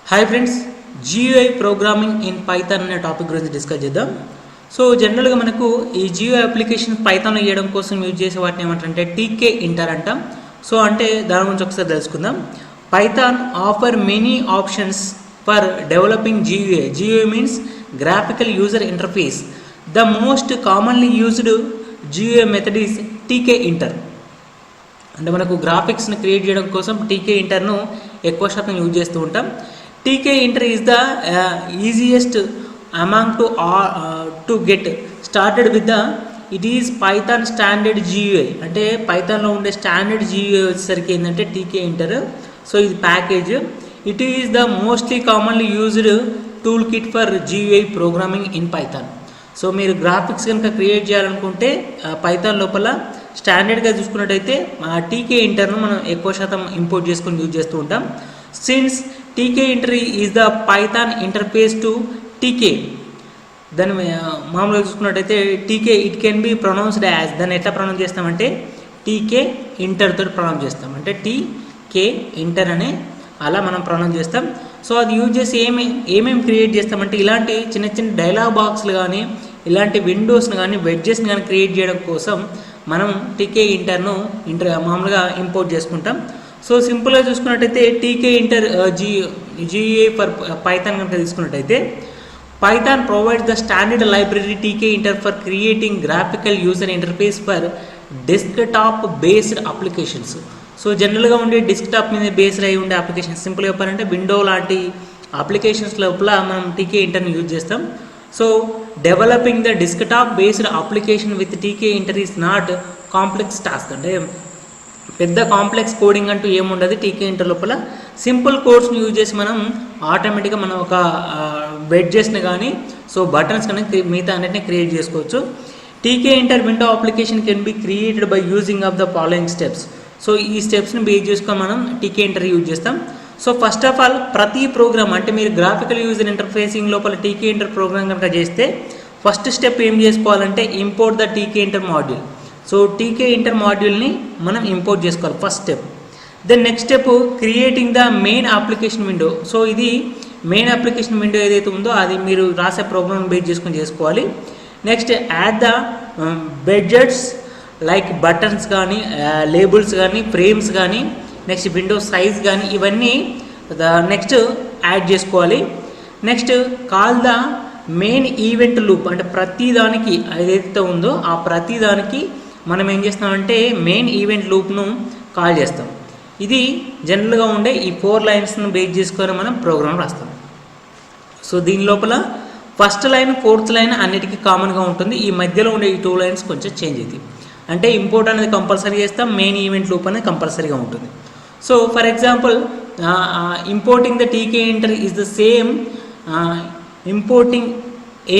Hi friends, GUI programming in Python అనే topic గురించి discuss చేద్దాం. సో జనరల్గా మనకు ఈ GUI అప్లికేషన్ పైథాన్లో చేయడం కోసం యూజ్ చేసే వాటిని ఏమంటారంటే టీకే ఇంటర్ అంటాం. సో అంటే దాని గురించి ఒకసారి తెలుసుకుందాం. Python offer many options for developing GUI. GUI means graphical user interface. The most commonly used GUI method is TK inter. అంటే మనకు గ్రాఫిక్స్ని క్రియేట్ చేయడం కోసం టీకే ఇంటర్ను ఎక్కువ శాతం యూజ్ చేస్తూ ఉంటాం. TK Inter is the easiest among to get started with the it is Python standard GUI. అంటే పైథాన్లో ఉండే స్టాండర్డ్ GUI వచ్చేసరికి ఏంటంటే TK Inter. సో ఇది package. It is the mostly commonly used tool kit for GUI programming in Python. So మీరు graphics కనుక create చేయాలనుకుంటే Python లోపల స్టాండర్డ్గా చూసుకున్నట్టయితే TK Interను మనం ఎక్కువ శాతం ఇంపోర్ట్ చేసుకొని యూజ్ చేస్తూ ఉంటాం. Since TK Inter is the Python interface to TK. దాన్ని మామూలుగా చూసుకున్నట్టయితే TK it can be pronounced as, దాన్ని ఎట్లా ప్రొనౌన్స్ చేస్తామంటే TK Inter తోటి ప్రొనౌన్స్ చేస్తాం. అంటే TK Inter అనే అలా మనం ప్రొనౌన్స్ చేస్తాం. సో అది యూజ్ చేసి ఏమేమి క్రియేట్ చేస్తామంటే ఇలాంటి చిన్న చిన్న డైలాగ్ బాక్స్లు కానీ ఇలాంటి విండోస్ని కానీ వెడ్జెస్ని కానీ క్రియేట్ చేయడం కోసం మనం TK Interను మామూలుగా ఇంపోర్ట్ చేసుకుంటాం. సో సింపుల్గా చూసుకున్నట్టయితే TK Inter GUI for Python కనుక తీసుకున్నట్టయితే Python provides the standard library TK Inter for creating graphical user interface for desktop based applications. So జనరల్గా ఉండే డెస్క్టాప్ మీద బేస్డ్ అయి ఉండే అప్లికేషన్స్, సింపుల్గా చెప్పాలంటే విండో లాంటి అప్లికేషన్స్ లోపల మనం TK Interని యూజ్ చేస్తాం. So developing the desktop based application with TK Inter is not complex task. అంటే పెద్ద కాంప్లెక్స్ కోడింగ్ అంటూ ఏముండదు TK Inter లోపల. సింపుల్ కోడ్స్ని యూజ్ చేసి మనం ఆటోమేటిక్గా మనం ఒక వెడ్జెస్ని కానీ సో బటన్స్ కానీ మిగతా అన్నిటిని క్రియేట్ చేసుకోవచ్చు. TK Inter window application can be created by using of the following steps. So ఈ స్టెప్స్ని బేస్ చేసుకొని మనం TK Inter యూజ్ చేస్తాం. సో ఫస్ట్ ఆఫ్ ఆల్ ప్రతి ప్రోగ్రామ్ అంటే మీరు గ్రాఫికల్ యూజర్ ఇంటర్ఫేసింగ్ లోపల TK Inter ప్రోగ్రామ్ కనుక చేస్తే ఫస్ట్ స్టెప్ ఏం చేసుకోవాలంటే import the TK Inter module. So TK Inter మాడ్యూల్ని మనం ఇంపోర్ట్ చేసుకోవాలి first step. Then next step creating the main application window. So ఇది మెయిన్ అప్లికేషన్ విండో ఏదైతే ఉందో అది మీరు రాసే ప్రోగ్రామ్ బేస్ చేసుకొని చేసుకోవాలి. Next add the budgets like buttons కానీ లేబుల్స్ కానీ ఫ్రేమ్స్ కానీ నెక్స్ట్ విండో సైజ్ కానీ ఇవన్నీ నెక్స్ట్ యాడ్ చేసుకోవాలి. Next call the main event loop. అంటే ప్రతి దానికి ఏదైతే ఉందో ఆ ప్రతి దానికి మనం ఏం చేస్తామంటే మెయిన్ ఈవెంట్ లూప్ను కాల్ చేస్తాం. ఇది జనరల్గా ఉండే ఈ 4 లైన్స్ను బేస్ చేసుకొని మనం ప్రోగ్రామ్ రాస్తాం. సో దీని లోపల ఫస్ట్ లైన్ 4th లైన్ అన్నిటికీ కామన్గా ఉంటుంది. ఈ మధ్యలో ఉండే ఈ 2 లైన్స్ కొంచెం చేంజ్ అవుతాయి. అంటే ఇంపోర్ట్ అనేది కంపల్సరీ చేస్తాం, మెయిన్ ఈవెంట్ లూప్ అనేది కంపల్సరీగా ఉంటుంది. So for example importing the TK Inter is the same importing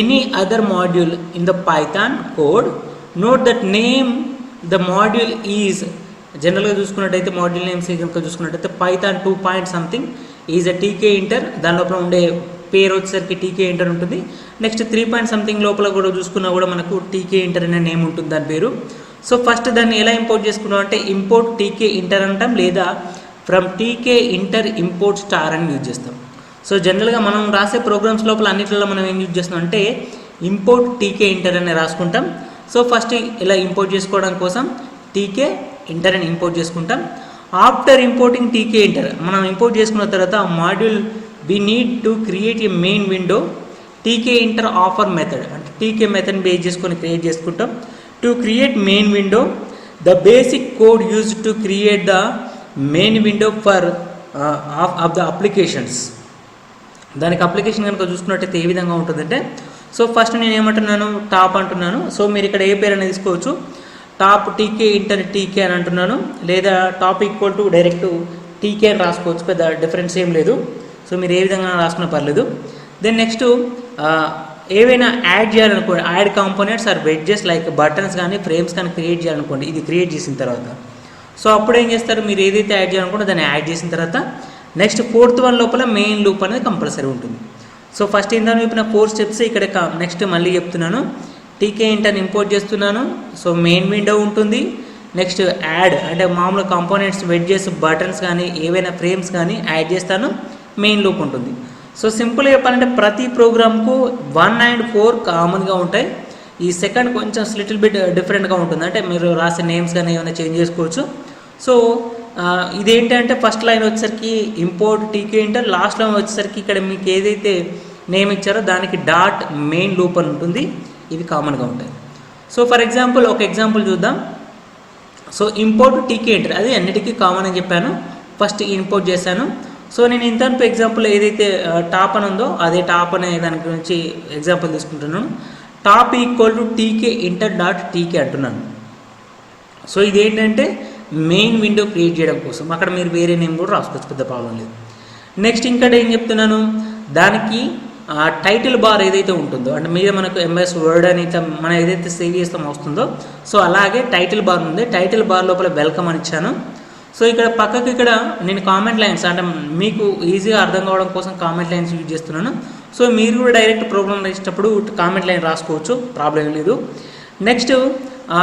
any other module in the Python code. Note that name the module is, జనరల్గా చూసుకున్నట్టయితే మాడ్యూల్ నేమ్స్ కనుక చూసుకున్నట్టయితే Python 2 something is a TK Inter. దాని లోపల ఉండే పేరు వచ్చేసరికి TK Inter ఉంటుంది. నెక్స్ట్ 3 something లోపల కూడా చూసుకున్నా కూడా మనకు TK Inter అనే నేమ్ ఉంటుంది దాని పేరు. సో ఫస్ట్ దాన్ని ఎలా ఇంపోర్ట్ చేసుకున్నాం అంటే ఇంపోర్ట్ TK Inter అంటాం, లేదా from TK Inter import star అని యూజ్ చేస్తాం. సో జనరల్గా మనం రాసే ప్రోగ్రామ్స్ లోపల అన్నిటిలో మనం ఏం యూజ్ చేస్తాం అంటే ఇంపోర్ట్ TK Inter అని రాసుకుంటాం. సో ఫస్ట్ ఇలా ఇంపోర్ట్ చేసుకోవడం కోసం TK Inter అని ఇంపోర్ట్ చేసుకుంటాం. ఆఫ్టర్ ఇంపోర్టింగ్ TK Inter మనం ఇంపోర్ట్ చేసుకున్న తర్వాత module we need to create a main window TK Inter offer method. అంటే TK మెథడ్ బేస్ చేసుకొని క్రియేట్ చేసుకుంటాం. To create main window the basic code used to create the main window for of the applications. దానికి application కనుక చూసుకున్నట్టయితే ఏ విధంగా ఉంటుందంటే, so first నేను ఏమంటున్నాను top అంటున్నాను. సో మీరు ఇక్కడ ఏ పేరు అనేది తీసుకోవచ్చు. టాప్ TK Inter TK అని అంటున్నాను, లేదా top equal to direct TK అని రాసుకోవచ్చు, పెద్ద డిఫరెన్స్ ఏం లేదు. సో మీరు ఏ విధంగా రాసుకున్నా పర్లేదు. దెన్ నెక్స్ట్ ఏవైనా యాడ్ చేయాలనుకోండి, add components or widgets like buttons కానీ ఫ్రేమ్స్ కానీ క్రియేట్ చేయాలనుకోండి. ఇది క్రియేట్ చేసిన తర్వాత సో అప్పుడు ఏం చేస్తారు, మీరు ఏదైతే యాడ్ చేయాలనుకుంటే దాన్ని యాడ్ చేసిన తర్వాత నెక్స్ట్ 4th one లోపల మెయిన్ లూప్ అనేది కంపల్సరీ ఉంటుంది. సో ఫస్ట్ ఇందాక చెప్పిన 4 స్టెప్స్ ఇక్కడ నెక్స్ట్ మళ్ళీ చెప్తున్నాను. TK Inter ఇంపోర్ట్ చేస్తున్నాను. సో మెయిన్ విండో ఉంటుంది. నెక్స్ట్ యాడ్ అంటే మామూలు కాంపోనెంట్స్ వెడ్జెస్ బటన్స్ కానీ ఏవైనా ఫ్రేమ్స్ కానీ యాడ్ చేస్తాను. మెయిన్ లూప్ ఉంటుంది. సో సింపుల్గా చెప్పాలంటే ప్రతి ప్రోగ్రామ్కు 1 and 4 కామన్గా ఉంటాయి. ఈ సెకండ్ కొంచెం లిటిల్ బిట్ డిఫరెంట్గా ఉంటుంది, అంటే మీరు రాసే నేమ్స్ కానీ ఏమైనా చేంజ్ చేసుకోవచ్చు. సో ఇదేంటంటే ఫస్ట్ లైన్ వచ్చేసరికి ఇంపోర్ట్ టీకే ఇంటర్, లాస్ట్ లైన్ వచ్చేసరికి ఇక్కడ మీకు ఏదైతే నేమ్ ఇచ్చారో దానికి డాట్ మెయిన్ లూప్ అని ఉంటుంది. ఇవి కామన్గా ఉంటాయి. సో ఫర్ ఎగ్జాంపుల్ ఒక ఎగ్జాంపుల్ చూద్దాం. సో ఇంపోర్ట్ టీకే ఇంటర్ అది అన్నిటికీ కామన్ అని చెప్పాను. ఫస్ట్ ఇంపోర్ట్ చేశాను. సో నేను ఇంతకు ఎగ్జాంపుల్ ఏదైతే టాప్ అని ఉందో అదే టాప్ అనే దాని గురించి ఎగ్జాంపుల్ తీసుకుంటున్నాను. Top equal to Tkinter dot TK అంటున్నాను. సో ఇదేంటంటే మెయిన్ విండో క్రియేట్ చేయడం కోసం. అక్కడ మీరు వేరే నేమ్ కూడా రాసుకోవచ్చు, పెద్ద ప్రాబ్లం లేదు. నెక్స్ట్ ఇంకా ఏం చెప్తున్నాను, దానికి టైటిల్ బార్ ఏదైతే ఉంటుందో, అంటే మీద మనకు ఎంఎస్ వర్డ్ అని మనం ఏదైతే సేవ్ చేస్తామో వస్తుందో, సో అలాగే టైటిల్ బార్ ఉంది. టైటిల్ బార్ లోపల వెల్కమ్ అని ఇచ్చాను. సో ఇక్కడ పక్కకి ఇక్కడ నేను కామెంట్ లైన్స్, అంటే మీకు ఈజీగా అర్థం కావడం కోసం కామెంట్ లైన్స్ యూజ్ చేస్తున్నాను. సో మీరు కూడా డైరెక్ట్ ప్రోగ్రామ్ రాసేటప్పుడు కామెంట్ లైన్ రాసుకోవచ్చు, ప్రాబ్లం లేదు. నెక్స్ట్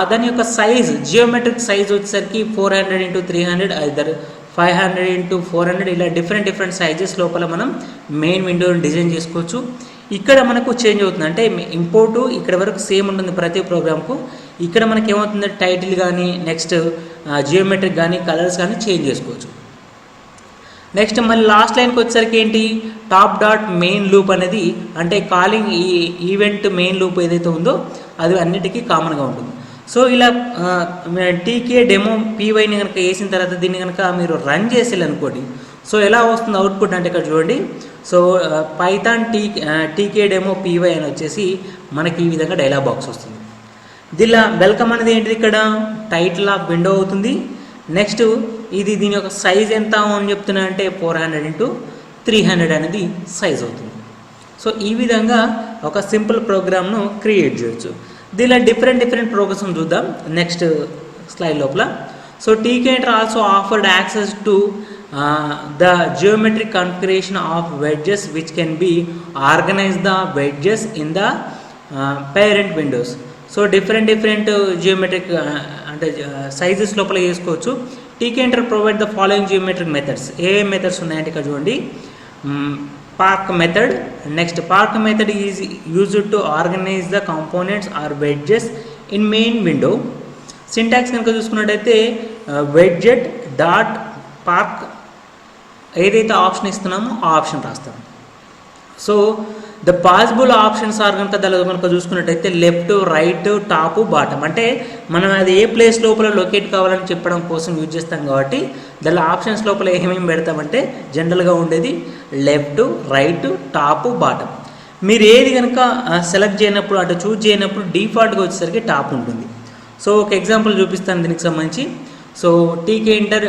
దాని యొక్క సైజ్, జియోమెట్రిక్ సైజ్ వచ్చేసరికి 400 x 300 ఐదర్ 500 x 400 ఇలా డిఫరెంట్ సైజెస్ లోపల మనం మెయిన్ విండోని డిజైన్ చేసుకోవచ్చు. ఇక్కడ మనకు చేంజ్ అవుతుంది, అంటే ఇంపోర్టు ఇక్కడ వరకు సేమ్ ఉంటుంది ప్రతి ప్రోగ్రామ్కు. ఇక్కడ మనకి ఏమవుతుంది, టైటిల్ కానీ నెక్స్ట్ జియోమెట్రిక్ కానీ కలర్స్ కానీ చేంజ్ చేసుకోవచ్చు. నెక్స్ట్ మళ్ళీ లాస్ట్ లైన్కి వచ్చేసరికి ఏంటి, టాప్ డాట్ మెయిన్ లూప్ అనేది, అంటే కాలింగ్ ఈ ఈవెంట్ మెయిన్ లూప్ ఏదైతే ఉందో అది అన్నిటికీ కామన్గా ఉంటుంది. సో ఇలా టీకే డెమో పీవైని కనుక వేసిన తర్వాత దీన్ని కనుక మీరు రన్ చేసేయాలనుకోండి, సో ఎలా వస్తుంది అవుట్పుట్ అంటే ఇక్కడ చూడండి. సో పైథాన్ టీకే డెమో పీవై అని వచ్చేసి మనకి ఈ విధంగా డైలాగ్ బాక్స్ వస్తుంది. దీనిలో వెల్కమ్ అనేది ఏంటిది, ఇక్కడ టైటిల్ ఆఫ్ విండో అవుతుంది. నెక్స్ట్ ఇది దీని యొక్క సైజ్ ఎంత అని చెప్తున్నా అంటే 400 x 300 అనేది సైజ్ అవుతుంది. సో ఈ విధంగా ఒక సింపుల్ ప్రోగ్రామ్ను క్రియేట్ చేయొచ్చు. దీనిలో డిఫరెంట్ ప్రోగ్రామ్స్ చూద్దాం నెక్స్ట్ స్లైడ్ లోపల. So Tkinter also offered access to the geometric configuration of widgets which can be organise the widgets in the parent windows. So different geometric అంటే sizes లోపల వేసుకోవచ్చు. Tkinter provide the following geometric methods. ఏ methods ఉన్నాయంటే ఇక్కడ చూడండి, pack method. Next pack method is used to organise the components or widgets in main window. Syntax కనుక చూసుకున్నట్టయితే వెడ్జెట్ dot pack ఏదైతే ఆప్షన్ ఇస్తున్నామో ఆ ఆప్షన్ రాస్తాం. So the possible options are కనుక దానిలో కనుక చూసుకున్నట్టయితే లెఫ్ట్, రైట్, టాప్, బాటమ్, అంటే మనం అది ఏ ప్లేస్ లోపల లొకేట్ కావాలని చెప్పడం కోసం యూజ్ చేస్తాం కాబట్టి దానిలో ఆప్షన్స్ లోపల ఏమేమి పెడతామంటే జనరల్గా ఉండేది లెఫ్ట్, రైట్, టాప్, బాటమ్. మీరు ఏది కనుక సెలెక్ట్ చేయనప్పుడు అంటే చూజ్ చేయనప్పుడు డిఫాల్ట్గా వచ్చేసరికి టాప్ ఉంటుంది. సో ఒక ఎగ్జాంపుల్ చూపిస్తాను దీనికి సంబంధించి. So Tkinter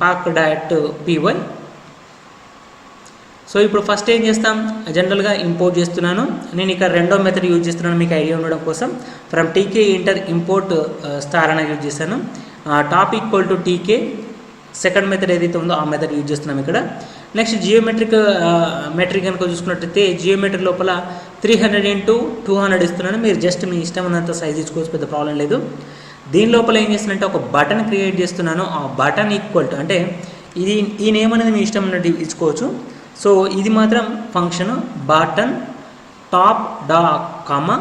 pack dot PY. So ఇప్పుడు ఫస్ట్ ఏం చేస్తాం, జనరల్గా ఇంపోర్ట్ చేస్తున్నాను నేను. ఇక్కడ రెండో మెథడ్ యూజ్ చేస్తున్నాను మీకు ఐడియా ఉండడం కోసం. From Tkinter import star అని యూజ్ చేశాను. Top equal to TK second method ఏదైతే ఉందో ఆ మెథడ్ యూజ్ చేస్తున్నాం ఇక్కడ. నెక్స్ట్ జియోమెట్రిక్ మెట్రిక్ కనుక చూసుకున్నట్టయితే జియోమెట్రిక్ లోపల 300 x 200 ఇస్తున్నాను. మీరు జస్ట్ మీ ఇష్టం ఉన్నంత సైజ్ ఇచ్చుకోవచ్చు, పెద్ద ప్రాబ్లం లేదు. దీని లోపల ఏం చేస్తున్నానంటే ఒక బటన్ క్రియేట్ చేస్తున్నాను. ఆ బటన్ ఈక్వల్ టు అంటే ఇది ఈ నేమ్ అనేది మీ ఇష్టం ఉన్నట్టు ఇచ్చుకోవచ్చు. సో ఇది మాత్రం ఫంక్షన్ బటన్ టాప్ డా కామా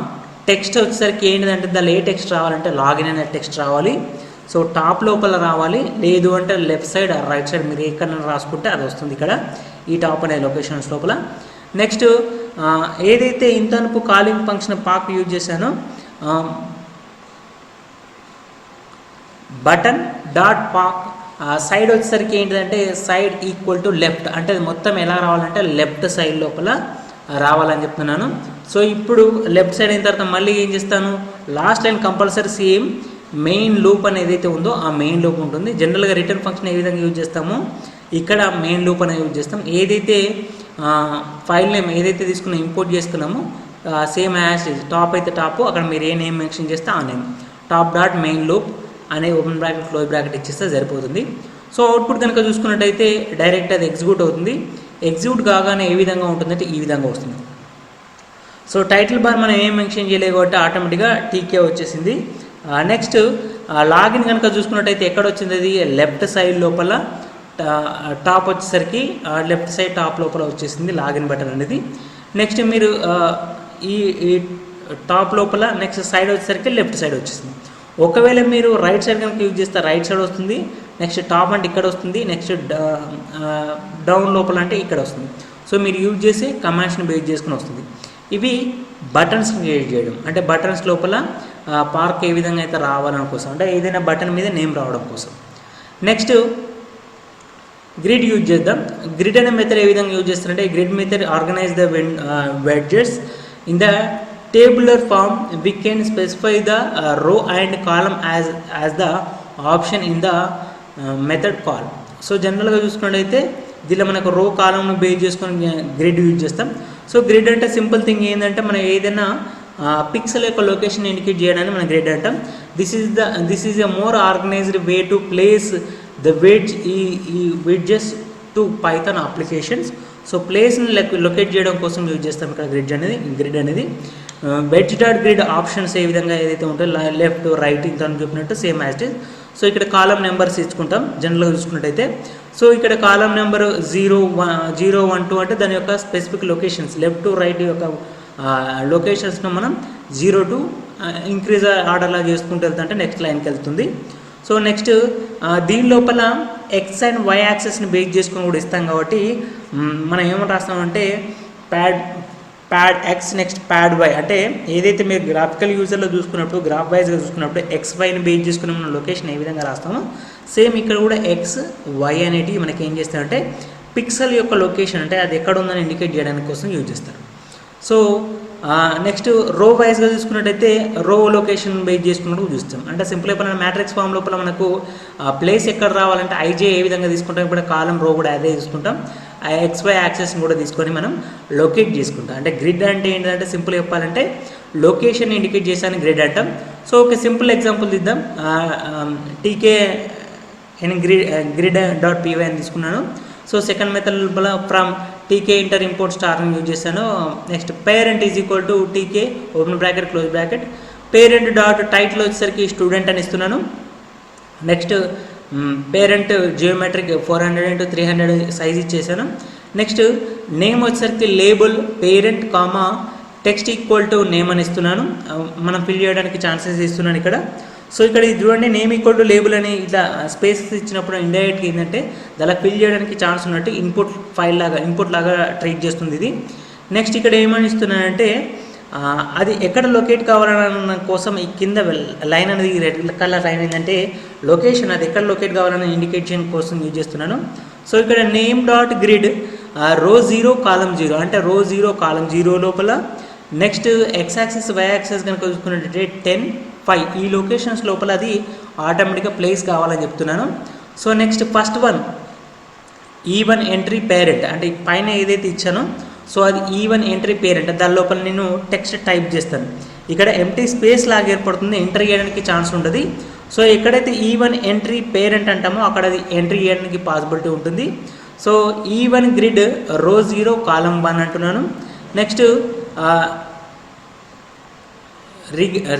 టెక్స్ట్ వచ్చేసరికి ఏంటిదంటే దానిలో ఏ టెక్స్ట్ రావాలంటే లాగిన్ అనే టెక్స్ట్ రావాలి. సో టాప్ లోపల రావాలి, లేదు అంటే లెఫ్ట్ సైడ్ రైట్ సైడ్ మీరు ఎక్కడ రాసుకుంటే అది వస్తుంది ఇక్కడ ఈ టాప్ అనే లొకేషన్స్ లోపల. నెక్స్ట్ ఏదైతే ఇంతనుపు కాలింగ్ ఫంక్షన్ పాక్ యూజ్ చేశానో బటన్ డాట్ పాక్ సైడ్ వచ్చేసరికి ఏంటిదంటే సైడ్ ఈక్వల్ టు లెఫ్ట్, అంటే అది మొత్తం ఎలా రావాలంటే లెఫ్ట్ సైడ్ లోపల రావాలని చెప్తున్నాను. సో ఇప్పుడు లెఫ్ట్ సైడ్ అయిన తర్వాత మళ్ళీ ఏం చేస్తాను, last line compulsory same main loop అని ఏదైతే ఉందో ఆ మెయిన్ లూప్ ఉంటుంది. జనరల్గా రిటర్న్ ఫంక్షన్ ఏ విధంగా యూజ్ చేస్తామో ఇక్కడ మెయిన్ లూప్ అనేది యూజ్ చేస్తాం. ఏదైతే ఫైల్ నేమ్ ఏదైతే తీసుకుని ఇంపోర్ట్ చేసుకున్నామో సేమ్ యాజ్ టాప్ అయితే టాప్, అక్కడ మీరు ఏ నేమ్ మెన్షన్ చేస్తే ఆ name top dot main loop అనే ఓపెన్ బ్రాకెట్ క్లోజ్ బ్రాకెట్ ఇచ్చేస్తే సరిపోతుంది. సో అవుట్పుట్ కనుక చూసుకున్నట్టయితే డైరెక్ట్ అది ఎగ్జిక్యూట్ అవుతుంది. ఎగ్జిక్యూట్ కాగానే ఏ విధంగా ఉంటుందంటే ఈ విధంగా వస్తుంది. సో టైటిల్ బార్ మనం ఏం మెన్షన్ చేయలేదు కాబట్టి ఆటోమేటిక్గా టీకే వచ్చేసింది. నెక్స్ట్ లాగిన్ కనుక చూసుకున్నట్టయితే ఎక్కడ వచ్చింది, అది లెఫ్ట్ సైడ్ లోపల టాప్ వచ్చేసరికి లెఫ్ట్ సైడ్ టాప్ లోపల వచ్చేసింది లాగిన్ బటన్ అనేది. నెక్స్ట్ మీరు ఈ టాప్ లోపల నెక్స్ట్ సైడ్ వచ్చేసరికి లెఫ్ట్ సైడ్ వచ్చేసింది. ఒకవేళ మీరు రైట్ సైడ్ కనుక యూజ్ చేస్తే రైట్ సైడ్ వస్తుంది, నెక్స్ట్ టాప్ అంటే ఇక్కడ వస్తుంది, నెక్స్ట్ డౌన్ లోపల అంటే ఇక్కడ వస్తుంది. సో మీరు యూజ్ చేసి కమాండ్స్ని బేస్ చేసుకుని వస్తుంది. ఇవి బటన్స్ క్రియేట్ చేయడం, అంటే బటన్స్ లోపల పార్క్ ఏ విధంగా అయితే రావాలని కోసం, అంటే ఏదైనా బటన్ మీద నేమ్ రావడం కోసం. నెక్స్ట్ గ్రిడ్ యూజ్ చేద్దాం. గ్రిడ్ అనే మెథడ్ ఏ విధంగా యూజ్ చేస్తారంటే grid method organise the widgets in the tabular form. We can specify the row and column as the option in the method call. So జనరల్గా చూసుకున్నట్టయితే దీనిలో మనకు రో కాలమ్ను బేస్ చేసుకొని గ్రిడ్ యూజ్ చేస్తాం. సో గ్రిడ్ అంటే simple thing ఏంటంటే మనం ఏదైనా పిక్సెల్ యొక్క లొకేషన్ ఇండికేట్ చేయడానికి మనం గ్రిడ్ అంటాం. This is a more organised way to place the widgets to Python applications. So ప్లేస్ని లొకేట్ చేయడం కోసం యూజ్ చేస్తాం ఇక్కడ గ్రిడ్ అనేది. Wedge dot grid options A విధంగా ఏదైతే ఉంటాయో లెఫ్ట్ రైట్ ఇంత అని చెప్పినట్టు సేమ్ యాజ్ ఇట్. సో ఇక్కడ కాలం నెంబర్స్ ఇచ్చుకుంటాం జనరల్గా చూసుకున్నట్టయితే. సో ఇక్కడ కాలం నెంబర్ 0, 1, 2 అంటే దాని యొక్క specific locations left to right యొక్క లొకేషన్స్ను మనం 0 to ఇంక్రీజ్ ఆర్డర్లా చేసుకుంటూ వెళ్తుంటే నెక్స్ట్ లైన్కి వెళ్తుంది. సో నెక్స్ట్ దీని లోపల ఎక్స్ అండ్ వై యాక్సెస్ని బేస్ చేసుకొని కూడా ఇస్తాం కాబట్టి మనం ఏమని రాస్తామంటే pad X next pad Y, అంటే ఏదైతే మీరు గ్రాఫికల్ యూజర్లో చూసుకున్నప్పుడు గ్రాఫ్ వైజ్గా చూసుకున్నప్పుడు ఎక్స్ వైని బేస్ చేసుకుని మనం లొకేషన్ ఏ విధంగా రాస్తామో సేమ్ ఇక్కడ కూడా ఎక్స్ వై అనేటివి మనకి ఏం చేస్తారంటే పిక్సెల్ యొక్క లొకేషన్ అంటే అది ఎక్కడ ఉందని ఇండికేట్ చేయడానికి కోసం యూజ్ చేస్తారు. సో నెక్స్ట్ రో వైజ్గా చూసుకున్నట్టయితే రో లొకేషన్ బేస్ చేసుకున్నట్టు చూస్తాం. అంటే సింపుల్ అయిపోయిన మ్యాట్రిక్స్ ఫామ్ లోపల మనకు ప్లేస్ ఎక్కడ రావాలంటే ఐజే ఏ విధంగా తీసుకుంటాం, ఇప్పుడు కాలం రో కూడా అదే తీసుకుంటాం, XY యాక్సెస్ని కూడా తీసుకొని మనం లొకేట్ చేసుకుంటాం. అంటే గ్రిడ్ అంటే ఏంటంటే సింపుల్ చెప్పాలంటే లొకేషన్ ఇండికేట్ చేసాను గ్రిడ్ అంటాం. సో ఒక సింపుల్ ఎగ్జాంపుల్ తీద్దాం. టీకే గ్రిడ్ డాట్ పీవై అని తీసుకున్నాను. సో సెకండ్ మెథడ్ లోపల ఫ్రమ్ టీకే ఇంటర్ ఇంపోర్ట్ స్టార్ని యూజ్ చేశాను. Next parent is equal to TK open bracket close bracket parent dot title వచ్చేసరికి స్టూడెంట్ అని ఇస్తున్నాను. Next parent geometric 400x300 size ఇచ్చేసాను. Next name వచ్చేసరికి label parent comma text equal to name అని ఇస్తున్నాను. మనం ఫిల్ చేయడానికి ఛాన్సెస్ ఇస్తున్నాను ఇక్కడ. సో ఇక్కడ ఇది చూడండి నేమ్ ఈక్వల్ టు లేబుల్ అని ఇట్లా స్పేసెస్ ఇచ్చినప్పుడు ఇండైరెక్ట్గా ఏంటంటే దాన్ని ఫిల్ చేయడానికి ఛాన్స్ ఉన్నట్టు ఇన్పుట్ లాగా ట్రీట్ చేస్తుంది ఇది. నెక్స్ట్ ఇక్కడ ఏమని ఇస్తున్నానంటే అది ఎక్కడ లొకేట్ కావాలన్న కోసం ఈ కింద లైన్ అనేది రెడ్ కలర్ లైన్ ఏంటంటే లొకేషన్ అది ఎక్కడ లొకేట్ కావాలన్న ఇండికేషన్ కోసం యూజ్ చేస్తున్నాను. సో ఇక్కడ నేమ్ డాట్ గ్రిడ్ రో 0 కాలం 0 అంటే రో 0 కాలం 0 లోపల next X axis Y axis కనుక చూసుకున్నట్టే 10, 5 ఈ లొకేషన్స్ లోపల అది ఆటోమేటిక్గా ప్లేస్ కావాలని చెప్తున్నాను. So next first one even entry parent అంటే పైన ఏదైతే ఇచ్చానో సో అది ఈవెన్ ఎంట్రీ పేరెంట్ దాని లోపల నేను టెక్స్ట్ టైప్ చేస్తాను. ఇక్కడ ఎంటీ స్పేస్ లాగా ఏర్పడుతుంది, ఎంట్రీ చేయడానికి ఛాన్స్ ఉంటుంది. సో ఎక్కడైతే ఈవెన్ ఎంట్రీ పేరెంట్ అంటామో అక్కడ అది ఎంట్రీ చేయడానికి పాసిబిలిటీ ఉంటుంది. సో ఈవెన్ గ్రిడ్ రో 0 కాలం 1 అంటున్నాను. నెక్స్ట్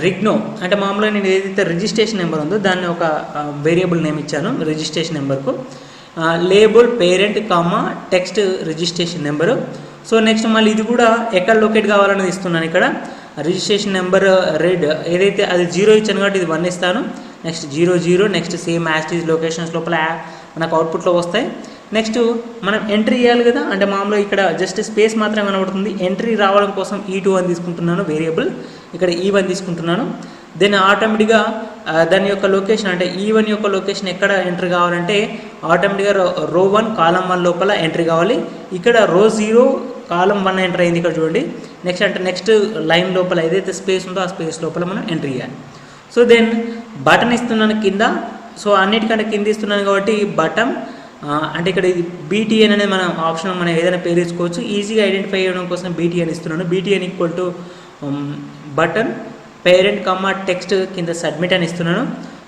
రిగ్నో అంటే మామూలుగా నేను ఏదైతే రిజిస్ట్రేషన్ నెంబర్ ఉందో దాన్ని ఒక వేరియబుల్ నేమ్ ఇచ్చాను రిజిస్ట్రేషన్ నెంబర్కు. Label parent comma text registration number. So next మళ్ళీ ఇది కూడా ఎక్కడ లొకేట్ కావాలనేది ఇస్తున్నాను. ఇక్కడ రిజిస్ట్రేషన్ నెంబర్ రెడ్ ఏదైతే అది 0 ఇచ్చాను కాబట్టి ఇది 1 ఇస్తాను. నెక్స్ట్ 0, 0 నెక్స్ట్ సేమ్ యాస్టీజ్ లొకేషన్స్ లోపల మనకు అవుట్పుట్లో వస్తాయి. నెక్స్ట్ మనం ఎంట్రీ చేయాలి కదా, అంటే మామూలుగా ఇక్కడ జస్ట్ స్పేస్ మాత్రమే కనబడుతుంది. ఎంట్రీ రావడం కోసం E2 అని తీసుకుంటున్నాను వేరియబుల్, ఇక్కడ E1 తీసుకుంటున్నాను. దెన్ ఆటోమేటిక్గా దాని యొక్క లొకేషన్ అంటే E1 యొక్క లొకేషన్ ఎక్కడ ఎంట్రీ కావాలంటే ఆటోమేటిక్గా రో 1 కాలం 1 లోపల ఎంట్రీ కావాలి. ఇక్కడ రో 0 కాలం 1 ఎంట్రీ అయింది ఇక్కడ చూడండి. నెక్స్ట్ అంటే నెక్స్ట్ లైన్ లోపల ఏదైతే స్పేస్ ఉందో ఆ స్పేస్ లోపల మనం ఎంట్రీ చేయాలి. సో దెన్ బటన్ ఇస్తున్నాను కింద. సో అన్నిటికంటే కింద ఇస్తున్నాను కాబట్టి బటన్ అంటే ఇక్కడ ఇది BTN అనేది మన ఆప్షన్ మనం ఏదైనా పేరు ఇచ్చుకోవచ్చు. ఈజీగా ఐడెంటిఫై చేయడం కోసం BTN ఇస్తున్నాను. BTN equal to button parent comma text కింద సబ్మిట్ అని ఇస్తున్నాను.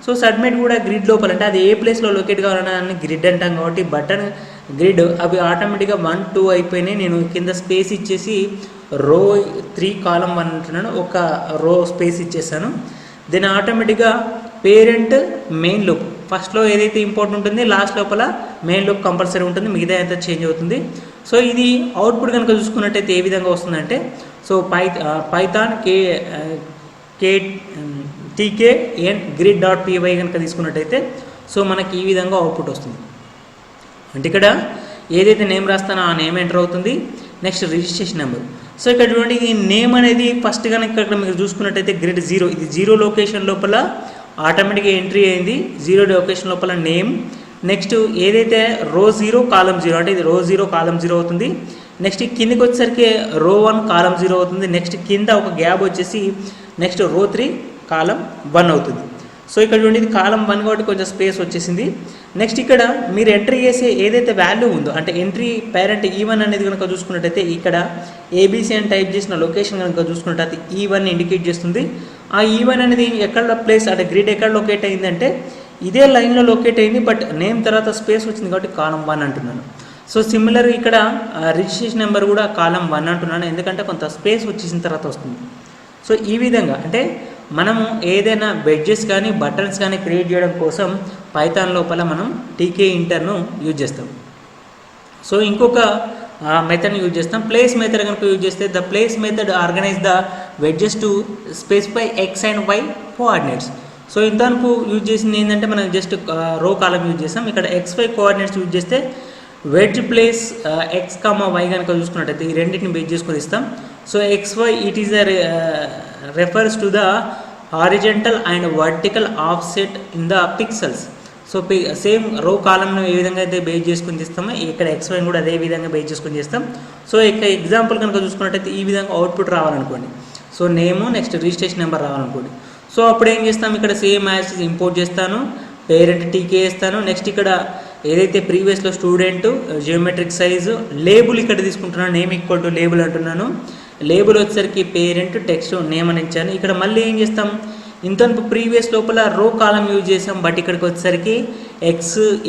సో సబ్మిట్ కూడా గ్రిడ్ లోపల అంటే అది ఏ ప్లేస్లో లొకేట్ కావాలని గ్రిడ్ అంటాం కాబట్టి బటన్ గ్రిడ్ అవి ఆటోమేటిక్గా 1, 2 అయిపోయినాయి. నేను కింద స్పేస్ ఇచ్చేసి రో 3 కాలం 1 అంటున్నాను, ఒక రో స్పేస్ ఇచ్చేసాను. దెన్ ఆటోమేటిక్గా పేరెంట్ మెయిన్ లూప్ ఫస్ట్లో ఏదైతే ఇంపార్టెంట్ ఉంటుంది లాస్ట్ లోపల మెయిన్ లూప్ కంపల్సరీ ఉంటుంది, మిగతా అంతా చేంజ్ అవుతుంది. సో ఇది అవుట్పుట్ కనుక చూసుకున్నట్టయితే ఏ విధంగా వస్తుందంటే సో పైథాన్ కే TKN grid.py కనుక తీసుకున్నట్టయితే సో మనకి ఈ విధంగా అవుట్పుట్ వస్తుంది. అంటే ఇక్కడ ఏదైతే నేమ్ రాస్తానో ఆ నేమ్ ఎంటర్ అవుతుంది. Next registration number. సో ఇక్కడ చూడండి ఈ నేమ్ అనేది ఫస్ట్ కనుక ఇక్కడ మీరు చూసుకున్నట్టయితే గ్రిడ్ 0, ఇది 0 లొకేషన్ లోపల ఆటోమేటిక్గా ఎంట్రీ అయింది. 0 లొకేషన్ లోపల నేమ్. నెక్స్ట్ ఏదైతే రో 0 కాలం 0 అంటే ఇది రో 0 కాలం 0 అవుతుంది. నెక్స్ట్ కిందకి వచ్చేసరికి రో 1 కాలం 0 అవుతుంది. నెక్స్ట్ కింద ఒక గ్యాప్ వచ్చేసి నెక్స్ట్ రో 3 కాలం 1 అవుతుంది. సో ఇక్కడ చూడండి ఇది కాలం 1 కాబట్టి కొంచెం స్పేస్ వచ్చేసింది. నెక్స్ట్ ఇక్కడ మీరు ఎంట్రీ చేసే ఏదైతే వాల్యూ ఉందో అంటే ఎంట్రీ పేరెంట్ E1 అనేది కనుక చూసుకున్నట్టయితే ఇక్కడ ABC అని టైప్ చేసిన లొకేషన్ కనుక చూసుకున్నట్టయితే E1 ఇండికేట్ చేస్తుంది. ఆ E1 అనేది ఎక్కడ ప్లేస్ అంటే గ్రిడ్ ఎక్కడ లొకేట్ అయిందంటే ఇదే లైన్లో లొకేట్ అయింది, బట్ నేమ్ తర్వాత స్పేస్ వచ్చింది కాబట్టి కాలం 1 అంటున్నాను. సో సిమిలర్ ఇక్కడ రిజిస్ట్రేషన్ నెంబర్ కూడా కాలం 1 అంటున్నాను, ఎందుకంటే కొంత స్పేస్ వచ్చేసిన తర్వాత వస్తుంది. సో ఈ విధంగా అంటే మనము ఏదైనా వెడ్జెస్ కానీ బటన్స్ కానీ క్రియేట్ చేయడం కోసం పైథాన్ లోపల మనం టీకే ఇంటర్ను యూజ్ చేస్తాం. సో ఇంకొక మెథడ్ని యూజ్ చేస్తాం, ప్లేస్ మెథడ్ కనుక యూజ్ చేస్తే the place method organise the widgets to specify X and Y coordinates. So ఇంతవరకు యూజ్ చేసింది ఏంటంటే మనం జస్ట్ రో కాలం యూజ్ చేస్తాం. ఇక్కడ XY కోఆర్డినేట్స్ యూజ్ చేస్తే వెడ్జ్ ప్లేస్ X, Y కనుక చూసుకున్నట్టయితే ఈ రెండింటిని బేస్ చేసుకొని ఇస్తాం. So XY it is refers to the horizontal and vertical offset in the pixels. So same రో కాలంను ఏ విధంగా అయితే బేస్ చేసుకుని తీస్తామో ఇక్కడ XY కూడా అదే విధంగా బేస్ చేసుకుని చేస్తాం. సో ఇక్కడ ఎగ్జాంపుల్ కనుక చూసుకున్నట్టయితే ఈ విధంగా అవుట్పుట్ రావాలనుకోండి. So name next registration number రావాలనుకోండి. సో అప్పుడు ఏం చేస్తాం, ఇక్కడ సేమ్ యాజ్ ఇంపోర్ట్ చేస్తాను, పేరెంట్ టీకే వేస్తాను. నెక్స్ట్ ఇక్కడ ఏదైతే ప్రీవియస్లో స్టూడెంట్ జియోమెట్రిక్ సైజు లేబుల్ ఇక్కడ తీసుకుంటున్నాను, నేమ్ ఈక్వల్ టు లేబుల్ అంటున్నాను. లేబుల్ వచ్చేసరికి పేరెంట్ టెక్స్ట్ నేమ్ అని ఇచ్చాను. ఇక్కడ మళ్ళీ ఏం చేస్తాం, ఇంత ప్రీవియస్ లోపల రో కాలం యూజ్ చేసాం, బట్ ఇక్కడికి వచ్చేసరికి X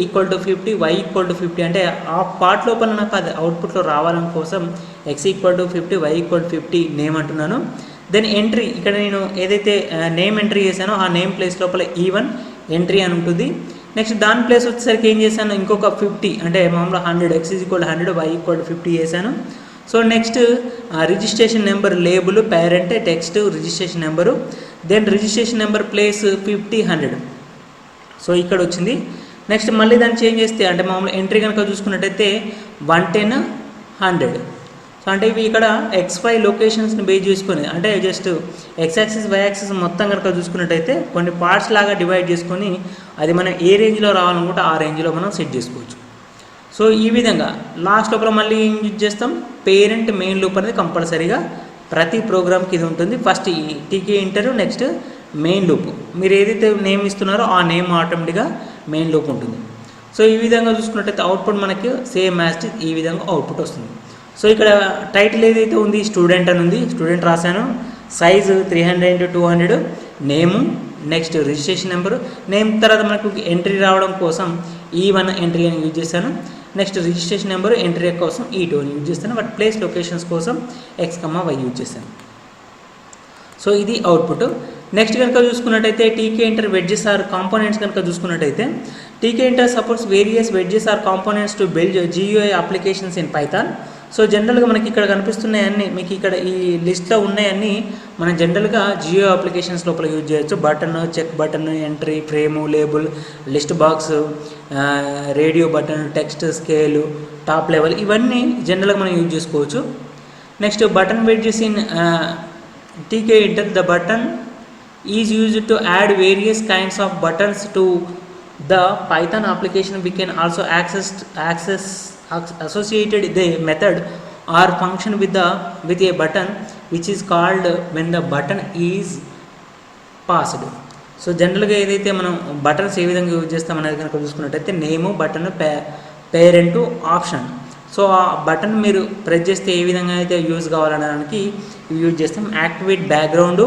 equal to 50, Y equal to 50 అంటే ఆ పార్ట్ లోపల నాకు అది అవుట్పుట్లో రావాలని కోసం X equal to 50, Y equal to 50 name అంటున్నాను. దెన్ ఎంట్రీ ఇక్కడ నేను ఏదైతే నేమ్ ఎంట్రీ చేశానో ఆ నేమ్ ప్లేస్ లోపల E1 ఎంట్రీ అని ఉంటుంది. నెక్స్ట్ దాని ప్లేస్ వచ్చేసరికి ఏం చేశాను, ఇంకొక 50 అంటే మామూలుగా 100, X equal 100, Y equal to 50 చేశాను. So next registration number label parent text registration number, then registration number place 50, 100. So ఇక్కడ వచ్చింది. నెక్స్ట్ మళ్ళీ దాన్ని చేంజ్ చేస్తే అంటే మామూలు ఎంట్రీ కనుక చూసుకున్నట్టయితే 110, 100. సో అంటే ఇవి ఇక్కడ XY లొకేషన్స్ని బేస్ చేసుకొని అంటే just X axis Y axis మొత్తం కనుక చూసుకున్నట్టయితే కొన్ని పార్ట్స్ లాగా డివైడ్ చేసుకొని అది మనం ఏ రేంజ్లో రావాలనుకుంటే ఆ రేంజ్లో మనం సెట్ చేసుకోవచ్చు. సో ఈ విధంగా లాస్ట్ లోపల మళ్ళీ ఏం యూజ్ చేస్తాం, పేరెంట్ మెయిన్ లూప్ అనేది కంపల్సరీగా ప్రతి ప్రోగ్రామ్కి ఇది ఉంటుంది. ఫస్ట్ ఈ టీకే ఇంటర్, నెక్స్ట్ మెయిన్ లూప్. మీరు ఏదైతే నేమ్ ఇస్తున్నారో ఆ నేమ్ ఆటోమేటిక్గా మెయిన్ లూప్ ఉంటుంది. సో ఈ విధంగా చూసుకున్నట్టయితే అవుట్పుట్ మనకి సేమ్ యాజ్ ఈ విధంగా అవుట్పుట్ వస్తుంది. సో ఇక్కడ టైటిల్ ఏదైతే ఉంది స్టూడెంట్ అని ఉంది, స్టూడెంట్ రాశాను. సైజు 300x200, నేము, నెక్స్ట్ రిజిస్ట్రేషన్ నెంబరు. నేమ్ తర్వాత మనకు ఎంట్రీ రావడం కోసం E1 ఎంట్రీ అని యూజ్ చేశాను. నెక్స్ట్ రిజిస్ట్రేషన్ నెంబరు ఎంట్రీ కోసం E2 అని యూజ్ చేస్తాను, బట్ ప్లేస్ లొకేషన్స్ కోసం X, Y యూజ్ చేశాను. సో ఇది అవుట్పుట్. నెక్స్ట్ కనుక చూసుకున్నట్టయితే Tkinter widgets or components కనుక చూసుకున్నట్టయితే Tkinter supports various widgets or components to build GUI applications in Python. So జనరల్గా మనకి ఇక్కడ కనిపిస్తున్నాయన్నీ మీకు ఇక్కడ ఈ లిస్ట్లో ఉన్నాయన్నీ మనం జనరల్గా GUI అప్లికేషన్స్ లోపల యూజ్ చేయొచ్చు. Button, check button, entry, frame, label, list box, radio button, text, scale, top level ఇవన్నీ జనరల్గా మనం యూజ్ చేసుకోవచ్చు. Next button widgets in Tkinter the button is used to add various kinds of buttons to the Python application. We can also access associated the method or function with a button which is called when the button is passed. So జనరల్గా ఏదైతే మనం buttons ఏ విధంగా use చేస్తాం అనేది కనుక చూసుకున్నట్టయితే నేము, button, parent, option. So ఆ button మీరు ప్రెస్ చేస్తే ఏ విధంగా అయితే యూజ్ కావాలనడానికి యూజ్ చేస్తాం. Activate background,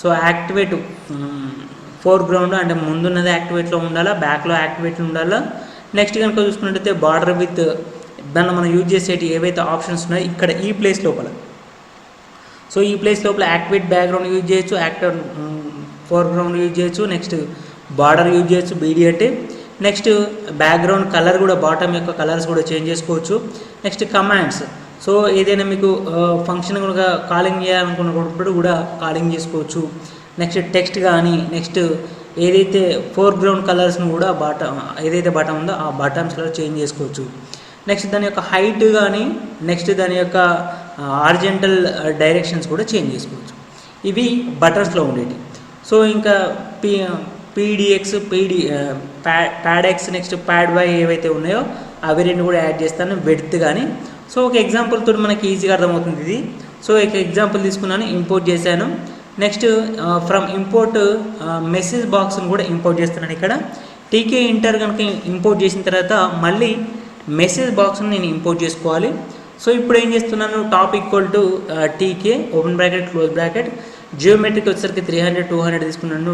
so activate foreground అంటే ముందున్నది యాక్టివేట్లో ఉండాలా, బ్యాక్లో యాక్టివేట్లో ఉండాలా. నెక్స్ట్ కనుక చూసుకున్నట్టయితే బార్డర్ విత్ దాన్ని మనం యూజ్ చేసేటి ఏవైతే ఆప్షన్స్ ఉన్నాయో ఇక్కడ ఈ ప్లేస్ లోపల. సో ఈ ప్లేస్ లోపల యాక్టివేట్ బ్యాక్గ్రౌండ్ యూజ్ చేయొచ్చు, యాక్టివ్ ఫోర్గ్రౌండ్ యూజ్ చేయొచ్చు, నెక్స్ట్ బార్డర్ యూజ్ చేయొచ్చు బీడీ అంటే. నెక్స్ట్ బ్యాక్గ్రౌండ్ కలర్ కూడా బాటమ్ యొక్క కలర్స్ కూడా చేంజ్ చేసుకోవచ్చు. నెక్స్ట్ కమాండ్స్, సో ఏదైనా మీకు ఫంక్షన్ కనుక కాలింగ్ చేయాలనుకున్నప్పుడు కూడా కాలింగ్ చేసుకోవచ్చు. నెక్స్ట్ టెక్స్ట్ కానీ, నెక్స్ట్ ఏదైతే ఫోర్గ్రౌండ్ కలర్స్ను కూడా ఏదైతే బటన్ ఉందో ఆ బటన్స్లో చేంజ్ చేసుకోవచ్చు. నెక్స్ట్ దాని యొక్క హైట్ కానీ, నెక్స్ట్ దాని యొక్క హారిజంటల్ డైరెక్షన్స్ కూడా చేంజ్ చేసుకోవచ్చు. ఇవి బటన్స్లో ఉండేవి. సో ఇంకా పీడిఎక్స్, ప్యాడెక్స్, నెక్స్ట్ ప్యాడ్ వై ఏవైతే ఉన్నాయో అవి రెండు కూడా యాడ్ చేస్తాను. విడ్త్ కానీ. సో ఒక ఎగ్జాంపుల్ తోటి మనకి ఈజీగా అర్థమవుతుంది ఇది. సో ఒక ఎగ్జాంపుల్ తీసుకున్నాను, ఇంపోర్ట్ చేశాను. నెక్స్ట్ ఫ్రమ్ ఇంపోర్ట్ మెసేజ్ బాక్స్ని కూడా ఇంపోర్ట్ చేస్తున్నాను. ఇక్కడ టీకే ఇంటర్ కనుక ఇంపోర్ట్ చేసిన తర్వాత మళ్ళీ మెసేజ్ బాక్స్ని నేను ఇంపోర్ట్ చేసుకోవాలి. సో ఇప్పుడు ఏం చేస్తున్నాను, top equal to TK open bracket close bracket, geometric వచ్చేసరికి 300 200 తీసుకున్నాను.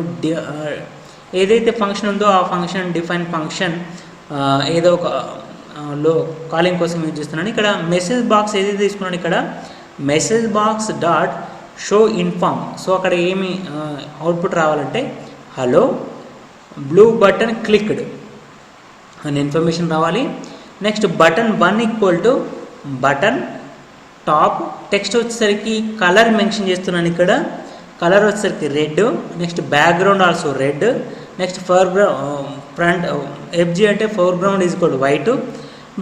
ఏదైతే ఫంక్షన్ ఉందో ఆ ఫంక్షన్ డిఫైన్ ఫంక్షన్ ఏదో ఒక లో కాలింగ్ కోసం యూజ్ చేస్తున్నాను. ఇక్కడ మెసేజ్ బాక్స్ ఏదైతే తీసుకున్నాను, ఇక్కడ message box dot show info. So అక్కడ ఏమి అవుట్పుట్ రావాలంటే హలో బ్లూ బటన్ క్లిక్డ్ అని ఇన్ఫర్మేషన్ రావాలి. Next button 1 equal to button top. Text వచ్చేసరికి కలర్ మెన్షన్ చేస్తున్నాను. ఇక్కడ కలర్ వచ్చేసరికి red. Next background also red. Next front FG అంటే foreground is equal to white.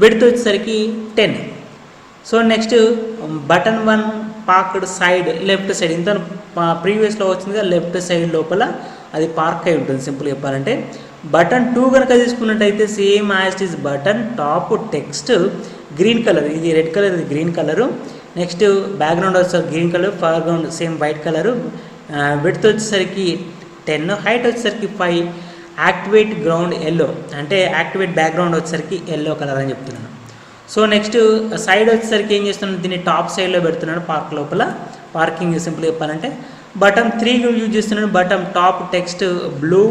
Width వచ్చేసరికి 10. So next button 1 parked side left side, ఇంత ప్రీవియస్లో వచ్చింది కదా లెఫ్ట్ సైడ్ లోపల అది పార్క్ అయి ఉంటుంది సింపుల్ చెప్పాలంటే. బటన్ 2 కనుక తీసుకున్నట్టయితే same as it is button top text green colour, ఇది రెడ్ కలర్, ఇది గ్రీన్ కలరు. నెక్స్ట్ బ్యాక్గ్రౌండ్ వచ్చేసరికి green colour, foreground same white colour. Width వచ్చేసరికి 10, హైట్ వచ్చేసరికి 5. యాక్టివేట్ గ్రౌండ్ ఎల్లో అంటే యాక్టివేట్ బ్యాక్గ్రౌండ్ వచ్చేసరికి ఎల్లో కలర్ అని చెప్తున్నాను. సో నెక్స్ట్ సైడ్ వచ్చేసరికి ఏం చేస్తున్నాను, దీన్ని టాప్ సైడ్లో పెడుతున్నాను పార్క్ లోపల, పార్కింగ్ సింపుల్ చెప్పాలంటే. బటన్ 3 యూజ్ చేస్తున్నాను. Button top text blue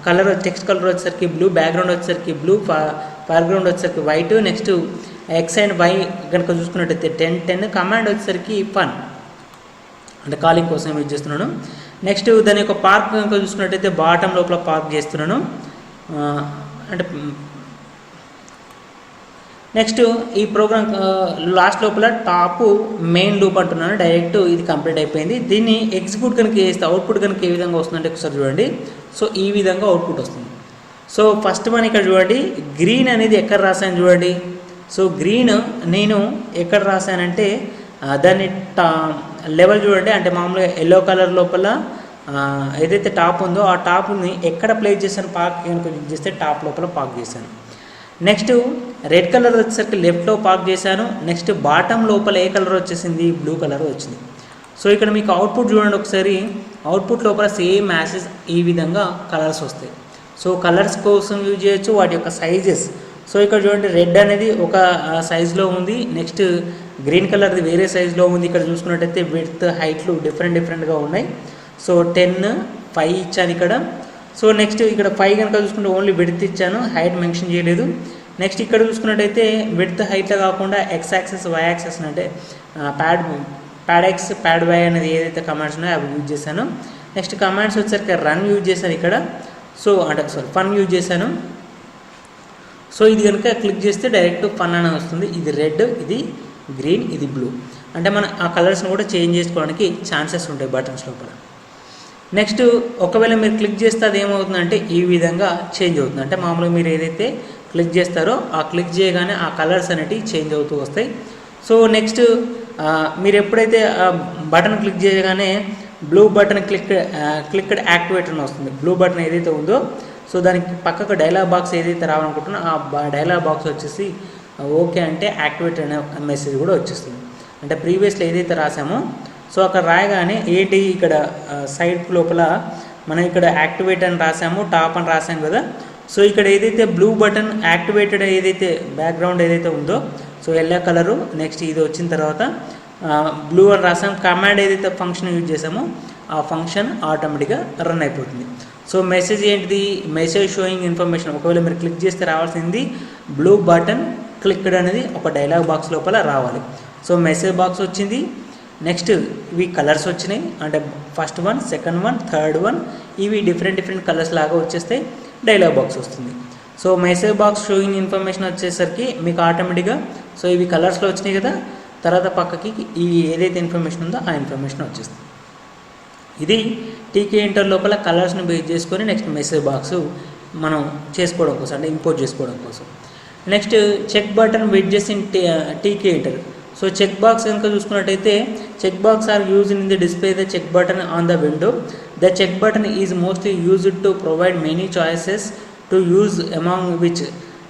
colour, text colour వచ్చేసరికి బ్లూ, బ్యాక్గ్రౌండ్ వచ్చేసరికి బ్లూ, ఫోర్గ్రౌండ్ వచ్చేసరికి white. Next X and Y కనుక చూసుకున్నట్టయితే 10 10. కమాండ్ వచ్చేసరికి ఫన్ అంటే కాలింగ్ కోసం యూజ్ చేస్తున్నాను. నెక్స్ట్ దాని యొక్క పార్క్ కనుక చూసుకున్నట్టయితే బాటమ్ లోపల పార్క్ చేస్తున్నాను అంటే. నెక్స్ట్ ఈ ప్రోగ్రామ్ లాస్ట్ లోపల టాప్ మెయిన్ లూప్ అంటున్నాను. డైరెక్ట్ ఇది కంప్లీట్ అయిపోయింది. దీన్ని ఎగ్జిక్యూట్ కనుక చేస్తే అవుట్పుట్ కనుక ఏ విధంగా వస్తుందంటే ఒకసారి చూడండి. సో ఈ విధంగా అవుట్పుట్ వస్తుంది. సో ఫస్ట్ మనం ఇక్కడ చూడండి, గ్రీన్ అనేది ఎక్కడ రాశాను చూడండి. సో గ్రీన్ నేను ఎక్కడ రాశానంటే దాన్ని లెవెల్ చూడండి, అంటే మామూలుగా ఎల్లో కలర్ లోపల ఏదైతే టాప్ ఉందో ఆ టాప్ని ఎక్కడ ప్లేస్ చేశాను, పార్క్ కనుక చేస్తే టాప్ లోపల పార్క్ చేశాను. నెక్స్ట్ రెడ్ కలర్ వచ్చేసరికి లెఫ్ట్లో పార్క్ చేశాను. నెక్స్ట్ బాటమ్ లోపల ఏ కలర్ వచ్చేసింది, బ్లూ కలర్ వచ్చింది. సో ఇక్కడ మీకు అవుట్పుట్ చూడండి ఒకసారి, అవుట్పుట్ లోపల సేమ్ మ్యాసెస్ ఈ విధంగా కలర్స్ వస్తాయి. సో కలర్స్ కోసం యూజ్ చేయొచ్చు, వాటి యొక్క సైజెస్. సో ఇక్కడ చూడండి రెడ్ అనేది ఒక సైజులో ఉంది, నెక్స్ట్ గ్రీన్ కలర్ది వేరే సైజులో ఉంది. ఇక్కడ చూసుకున్నట్టయితే విడ్త్ హైట్లు డిఫరెంట్గా ఉన్నాయి. సో 10 5 ఇచ్చాను ఇక్కడ. సో నెక్స్ట్ ఇక్కడ 5 కనుక చూసుకుంటే ఓన్లీ విడ్త్ ఇచ్చాను, హైట్ మెన్షన్ చేయలేదు. నెక్స్ట్ ఇక్కడ చూసుకున్నట్టయితే విడ్త్ హైట్లో కాకుండా ఎక్స్ యాక్సెస్ వై యాక్సెస్ అంటే ప్యాడ్ ఎక్స్ ప్యాడ్ వై అనేది ఏదైతే కమాండ్స్ ఉన్నాయో అవి యూజ్ చేశాను. నెక్స్ట్ కమాండ్స్ వచ్చేసరికి రన్ యూజ్ చేశాను ఇక్కడ. సో అంటే ఫన్ యూజ్ చేశాను. సో ఇది కనుక క్లిక్ చేస్తే డైరెక్ట్ ఫన్ అని వస్తుంది. ఇది రెడ్, ఇది గ్రీన్, ఇది బ్లూ. అంటే మనం ఆ కలర్స్ని కూడా చేంజ్ చేసుకోవడానికి ఛాన్సెస్ ఉంటాయి బటన్స్ లోపల. నెక్స్ట్ ఒకవేళ మీరు క్లిక్ చేస్తే అది ఏమవుతుందంటే ఈ విధంగా చేంజ్ అవుతుంది. అంటే మామూలుగా మీరు ఏదైతే క్లిక్ చేస్తారో ఆ క్లిక్ చేయగానే ఆ కలర్స్ అనేటివి చేంజ్ అవుతూ వస్తాయి. సో మీరు ఎప్పుడైతే బటన్ క్లిక్ చేయగానే బ్లూ బటన్ క్లిక్డ్ యాక్టివేట్ అని వస్తుంది. బ్లూ బటన్ ఏదైతే ఉందో సో దానికి పక్కకు డైలాగ్ బాక్స్ ఏదైతే రావాలనుకుంటున్నా ఆ డైలాగ్ బాక్స్ వచ్చేసి ఓకే అంటే యాక్టివేట్ అనే మెసేజ్ కూడా వచ్చేస్తుంది. అంటే ప్రీవియస్లో ఏదైతే రాసామో సో అక్కడ రాయగానే ఏంటి ఇక్కడ సైడ్ లోపల మనం ఇక్కడ యాక్టివేట్ అని రాసాము, టాప్ అని రాసాము కదా. సో ఇక్కడ ఏదైతే బ్లూ బటన్ యాక్టివేటెడ్ ఏదైతే బ్యాక్గ్రౌండ్ ఏదైతే ఉందో సో ఎల్లో కలరు, నెక్స్ట్ ఇది వచ్చిన తర్వాత బ్లూ అని రాసాం. కమాండ్ ఏదైతే ఫంక్షన్ యూజ్ చేసామో ఆ ఫంక్షన్ ఆటోమేటిక్గా రన్ అయిపోతుంది. సో మెసేజ్ ఏంటిది, మెసేజ్ షోయింగ్ ఇన్ఫర్మేషన్. ఒకవేళ మీరు క్లిక్ చేస్తే రావాల్సింది బ్లూ బటన్ క్లిక్డ్ అనేది ఒక డైలాగ్ బాక్స్ లోపల రావాలి. సో మెసేజ్ బాక్స్ వచ్చింది. నెక్స్ట్ ఇవి కలర్స్ వచ్చినాయి, అంటే first one, second one, third one. ఇవి డిఫరెంట్ కలర్స్ లాగా వచ్చేస్తాయి, డైలాగ్ బాక్స్ వస్తుంది. So message box showing information వచ్చేసరికి మీకు ఆటోమేటిక్గా సో ఇవి కలర్స్లో వచ్చినాయి కదా, తర్వాత పక్కకి ఈ ఏదైతే ఇన్ఫర్మేషన్ ఉందో ఆ ఇన్ఫర్మేషన్ వచ్చేస్తుంది. ఇది టీకే ఇంటర్ లోపల కలర్స్ని బేస్ చేసుకొని నెక్స్ట్ మెసేజ్ బాక్స్ మనం చేసుకోవడం కోసం, అంటే ఇంపోర్ట్ చేసుకోవడం కోసం. Next check button widgets in Tkinter. So check box కనుక చూసుకున్నట్టయితే check box are used in the display the check button on the window. The check button is mostly used to provide many choices to use among which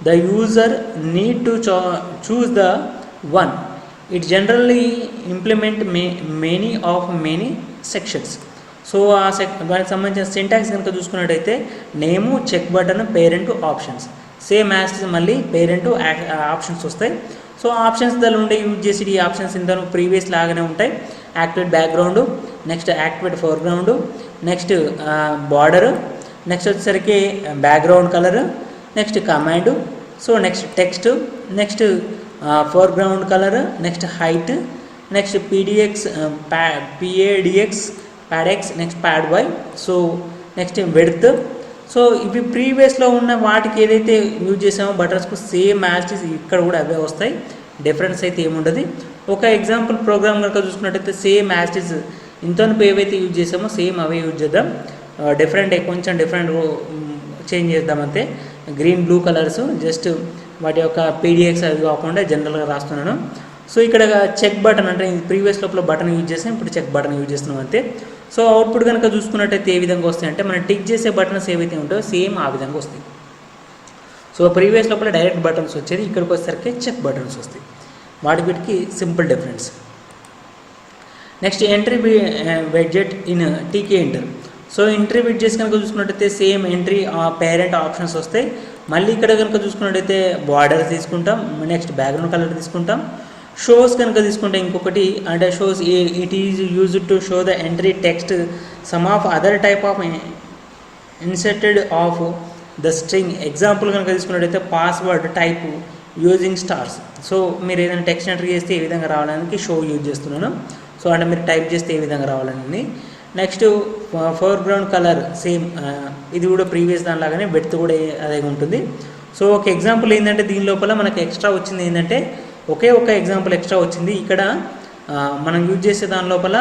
the user need to choose the one. It generally implement many sections. So ఆ దానికి సంబంధించిన syntax కనుక చూసుకున్నట్టయితే name, check button, parent, options same as మళ్ళీ parent options వస్తాయి. So options దాని ఉండే use చేసి ఈ ఆప్షన్స్ ఇంత ప్రీవియస్ లాగానే ఉంటాయి. Activate background, next activate foreground, next border, next వచ్చేసరికి background colour, next command, so next text, next foreground colour, next height, next PDX, PADX, next PADY, so next width. So ఇవి ప్రీవియస్లో ఉన్న వాటికి ఏదైతే use చేసామో బటర్స్కు same as ఇక్కడ కూడా అవే వస్తాయి, డిఫరెన్స్ అయితే ఏముండదు. ఒక ఎగ్జాంపుల్ ప్రోగ్రామ్ కనుక చూసుకున్నట్టయితే సేమ్ యాజ్ ఇంతవరకు ఏవైతే యూజ్ చేసామో సేమ్ అవే యూజ్ చేద్దాం. కొంచెం డిఫరెంట్ చేంజ్ చేద్దామంతే. గ్రీన్ బ్లూ కలర్స్ జస్ట్ వాటి యొక్క PDX అవి కాకుండా జనరల్గా రాస్తున్నాను. సో ఇక్కడ చెక్ బటన్ అంటే ప్రీవియస్ లోపల బటన్ యూజ్ చేసాం, ఇప్పుడు చెక్ బటన్ యూజ్ చేస్తున్నాం అంతే. సో అవుట్పుట్ కనుక చూసుకున్నట్టయితే ఏ విధంగా వస్తాయి అంటే మనం టిక్ చేసే బటన్స్ ఏవైతే ఉంటాయో సేమ్ ఆ విధంగా వస్తాయి. సో ప్రీవియస్ లోపల డైరెక్ట్ బటన్స్ వచ్చేది, ఇక్కడికి వచ్చేసరికి చెక్ బటన్స్ వస్తాయి. వాటి వీటికి simple difference. Next entry widget in Tkinter. So entry widgets కనుక చూసుకున్నట్టయితే సేమ్ ఎంట్రీ పేరెంట్ ఆప్షన్స్ వస్తాయి. మళ్ళీ ఇక్కడ కనుక చూసుకున్నట్టయితే బార్డర్ తీసుకుంటాం, నెక్స్ట్ బ్యాక్గ్రౌండ్ కలర్ తీసుకుంటాం. షోస్ కనుక తీసుకుంటే ఇంకొకటి అంటే shows it is used to show the entry text some of other type of inserted of the string. Example కనుక తీసుకున్నట్టయితే password type using stars. So మీరు ఏదైనా టెక్స్ట్ ఎంట్రీ చేస్తే ఏ విధంగా రావడానికి షో యూజ్ చేస్తున్నాను. సో అంటే మీరు టైప్ చేస్తే ఏ విధంగా రావాలని. నెక్స్ట్ ఫోర్గ్రౌండ్ కలర్ సేమ్, ఇది కూడా ప్రీవియస్ దానిలాగానే విడ్త్ కూడా అదే ఉంటుంది. సో ఒక ఎగ్జాంపుల్ ఏంటంటే దీని లోపల మనకు ఎక్స్ట్రా వచ్చింది ఏంటంటే ఒకే ఒక ఎగ్జాంపుల్ ఎక్స్ట్రా వచ్చింది. ఇక్కడ మనం యూజ్ చేసే దాని లోపల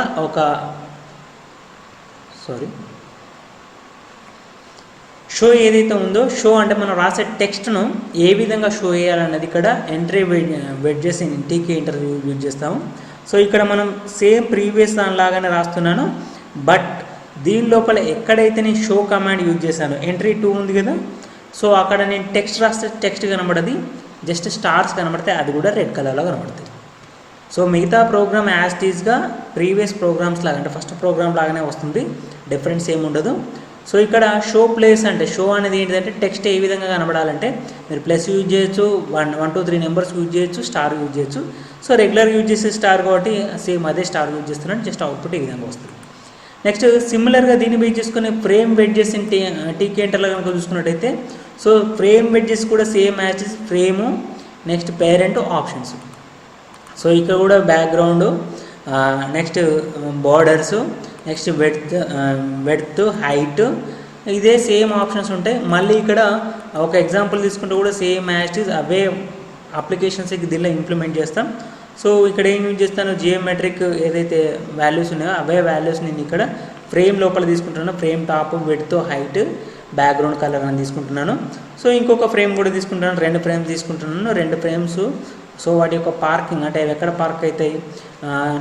షో ఏదైతే ఉందో షో అంటే మనం రాసే టెక్స్ట్ను ఏ విధంగా షో చేయాలన్నది ఇక్కడ entry widgets in Tkinter use చేస్తాము. సో ఇక్కడ మనం సేమ్ ప్రీవియస్ దానిలాగానే రాస్తున్నాను, బట్ దీని లోపల ఎక్కడైతే నేను షో కమాండ్ యూజ్ చేశాను, ఎంట్రీ 2 ఉంది కదా, సో అక్కడ నేను టెక్స్ట్ రాస్తే టెక్స్ట్ కనబడది, జస్ట్ స్టార్స్ కనబడితే అది కూడా రెడ్ కలర్లో కనబడుతుంది. సో మిగతా ప్రోగ్రామ్ యాజ్ టీజ్గా ప్రీవియస్ ప్రోగ్రామ్స్ లాగా అంటే ఫస్ట్ ప్రోగ్రామ్ లాగానే వస్తుంది, డిఫరెన్స్ ఏముండదు. సో ఇక్కడ షో ప్లేస్ అంటే షో అనేది ఏంటిదంటే టెక్స్ట్ ఏ విధంగా కనబడాలంటే మీరు ప్లస్ యూజ్ చేయొచ్చు, 1 2 3 నెంబర్స్ యూజ్ చేయొచ్చు, స్టార్ యూజ్ చేయొచ్చు. సో రెగ్యులర్ యూజ్ చేసే స్టార్ కాబట్టి సేమ్ అదే స్టార్ యూజ్ చేస్తున్నాను, జస్ట్ అవుట్పుట్ ఈ విధంగా వస్తుంది. నెక్స్ట్ సిమిలర్గా దీన్ని బేస్ చేసుకుని ఫ్రేమ్ వెడ్జెస్ ఇన్ టీకే ఇంటర్లో కనుక చూసుకున్నట్టయితే సో ఫ్రేమ్ వెడ్జెస్ కూడా same as frame, next parent, options. So ఇక్కడ కూడా background, next borders, next width, height, ఇదే సేమ్ ఆప్షన్స్ ఉంటాయి. మళ్ళీ ఇక్కడ ఒక ఎగ్జాంపుల్ తీసుకుంటే కూడా సేమ్ యాచెస్ అవే అప్లికేషన్స్ దీనిలో ఇంప్లిమెంట్ చేస్తాం. సో ఇక్కడ ఏం యూజ్ చేస్తాను, జియోమెట్రిక్ ఏదైతే వాల్యూస్ ఉన్నాయో అవే వాల్యూస్ నేను ఇక్కడ ఫ్రేమ్ లోపల తీసుకుంటున్నాను. Frame top, width, height, background colour అని తీసుకుంటున్నాను. సో ఇంకొక ఫ్రేమ్ కూడా తీసుకుంటున్నాను, 2 ఫ్రేమ్స్ తీసుకుంటున్నాను, 2 ఫ్రేమ్స్. సో వాటి యొక్క పార్కింగ్ అంటే అవి ఎక్కడ పార్క్ అవుతాయి,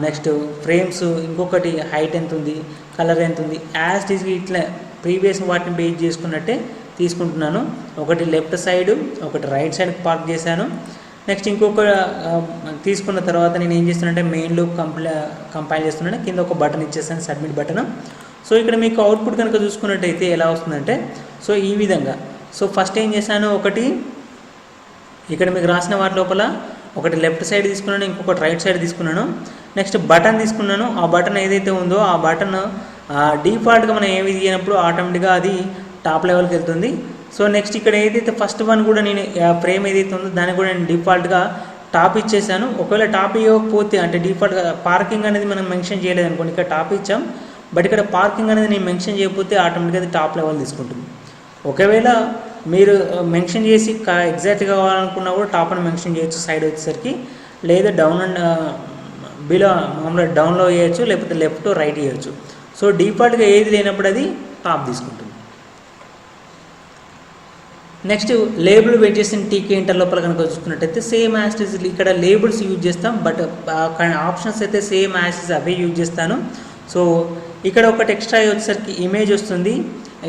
నెక్స్ట్ ఫ్రేమ్స్, ఇంకొకటి హైట్ ఎంత ఉంది, కలర్ ఎంత ఉంది, యాజ్ ఇట్ ఈజ్ ఇట్లా ప్రీవియస్ వాటిని బేస్ చేసుకున్నట్టే తీసుకుంటున్నాను. ఒకటి లెఫ్ట్ సైడ్, ఒకటి రైట్ సైడ్ పార్క్ చేశాను. నెక్స్ట్ ఇంకొక తీసుకున్న తర్వాత నేను ఏం చేస్తున్నానంటే మెయిన్ లూప్ కంపైల్ చేస్తున్నాను, కింద ఒక బటన్ ఇచ్చేసాను, సబ్మిట్ బటన్. సో ఇక్కడ మీకు అవుట్పుట్ కనుక చూసుకున్నట్టయితే ఎలా వస్తుందంటే సో ఈ విధంగా. సో ఫస్ట్ ఏం చేశాను, ఒకటి ఇక్కడ మీకు రాసిన వాటి లోపల ఒకటి లెఫ్ట్ సైడ్ తీసుకున్నాను, ఇంకొకటి రైట్ సైడ్ తీసుకున్నాను. నెక్స్ట్ బటన్ తీసుకున్నాను. ఆ బటన్ ఏదైతే ఉందో ఆ బటన్ డిఫాల్ట్గా మనం ఏమి తీయనప్పుడు ఆటోమేటిక్గా అది టాప్ లెవెల్కి వెళ్తుంది. సో నెక్స్ట్ ఇక్కడ ఏదైతే ఫస్ట్ వన్ కూడా నేను ఫ్రేమ్ ఏదైతే ఉందో దానికి కూడా నేను డిఫాల్ట్గా టాప్ ఇచ్చేసాను. ఒకవేళ టాప్ ఇవ్వకపోతే అంటే డిఫాల్ట్గా పార్కింగ్ అనేది మనం మెన్షన్ చేయలేదు అనుకోండి, ఇక్కడ టాప్ ఇచ్చాం, బట్ ఇక్కడ పార్కింగ్ అనేది నేను మెన్షన్ చేయకపోతే ఆటోమేటిక్గా అది టాప్ లెవెల్ తీసుకుంటుంది. ఒకవేళ మీరు మెన్షన్ చేసి ఎగ్జాక్ట్గా కావాలనుకున్నా కూడా టాప్ అని మెన్షన్ చేయొచ్చు సైడ్ వచ్చేసరికి, లేదా డౌన్ అండ్ బిలో మామూలుగా డౌన్లో వేయచ్చు, లేకపోతే లెఫ్ట్ రైట్ చేయొచ్చు. సో డిఫాల్ట్గా ఏది లేనప్పుడు అది టాప్ తీసుకుంటుంది. నెక్స్ట్ లేబుల్ వెయిట్ చేసిన టీకే ఇంటర్ లోపల కనుక చూసుకున్నట్టయితే సేమ్ యాజ్ ఇస్ ఇక్కడ లేబుల్స్ యూజ్ చేస్తాం, బట్ ఆప్షన్స్ అయితే same as is away use చేస్తాను. సో ఇక్కడ ఒకటి ఎక్స్ట్రా వచ్చేసరికి ఇమేజ్ వస్తుంది.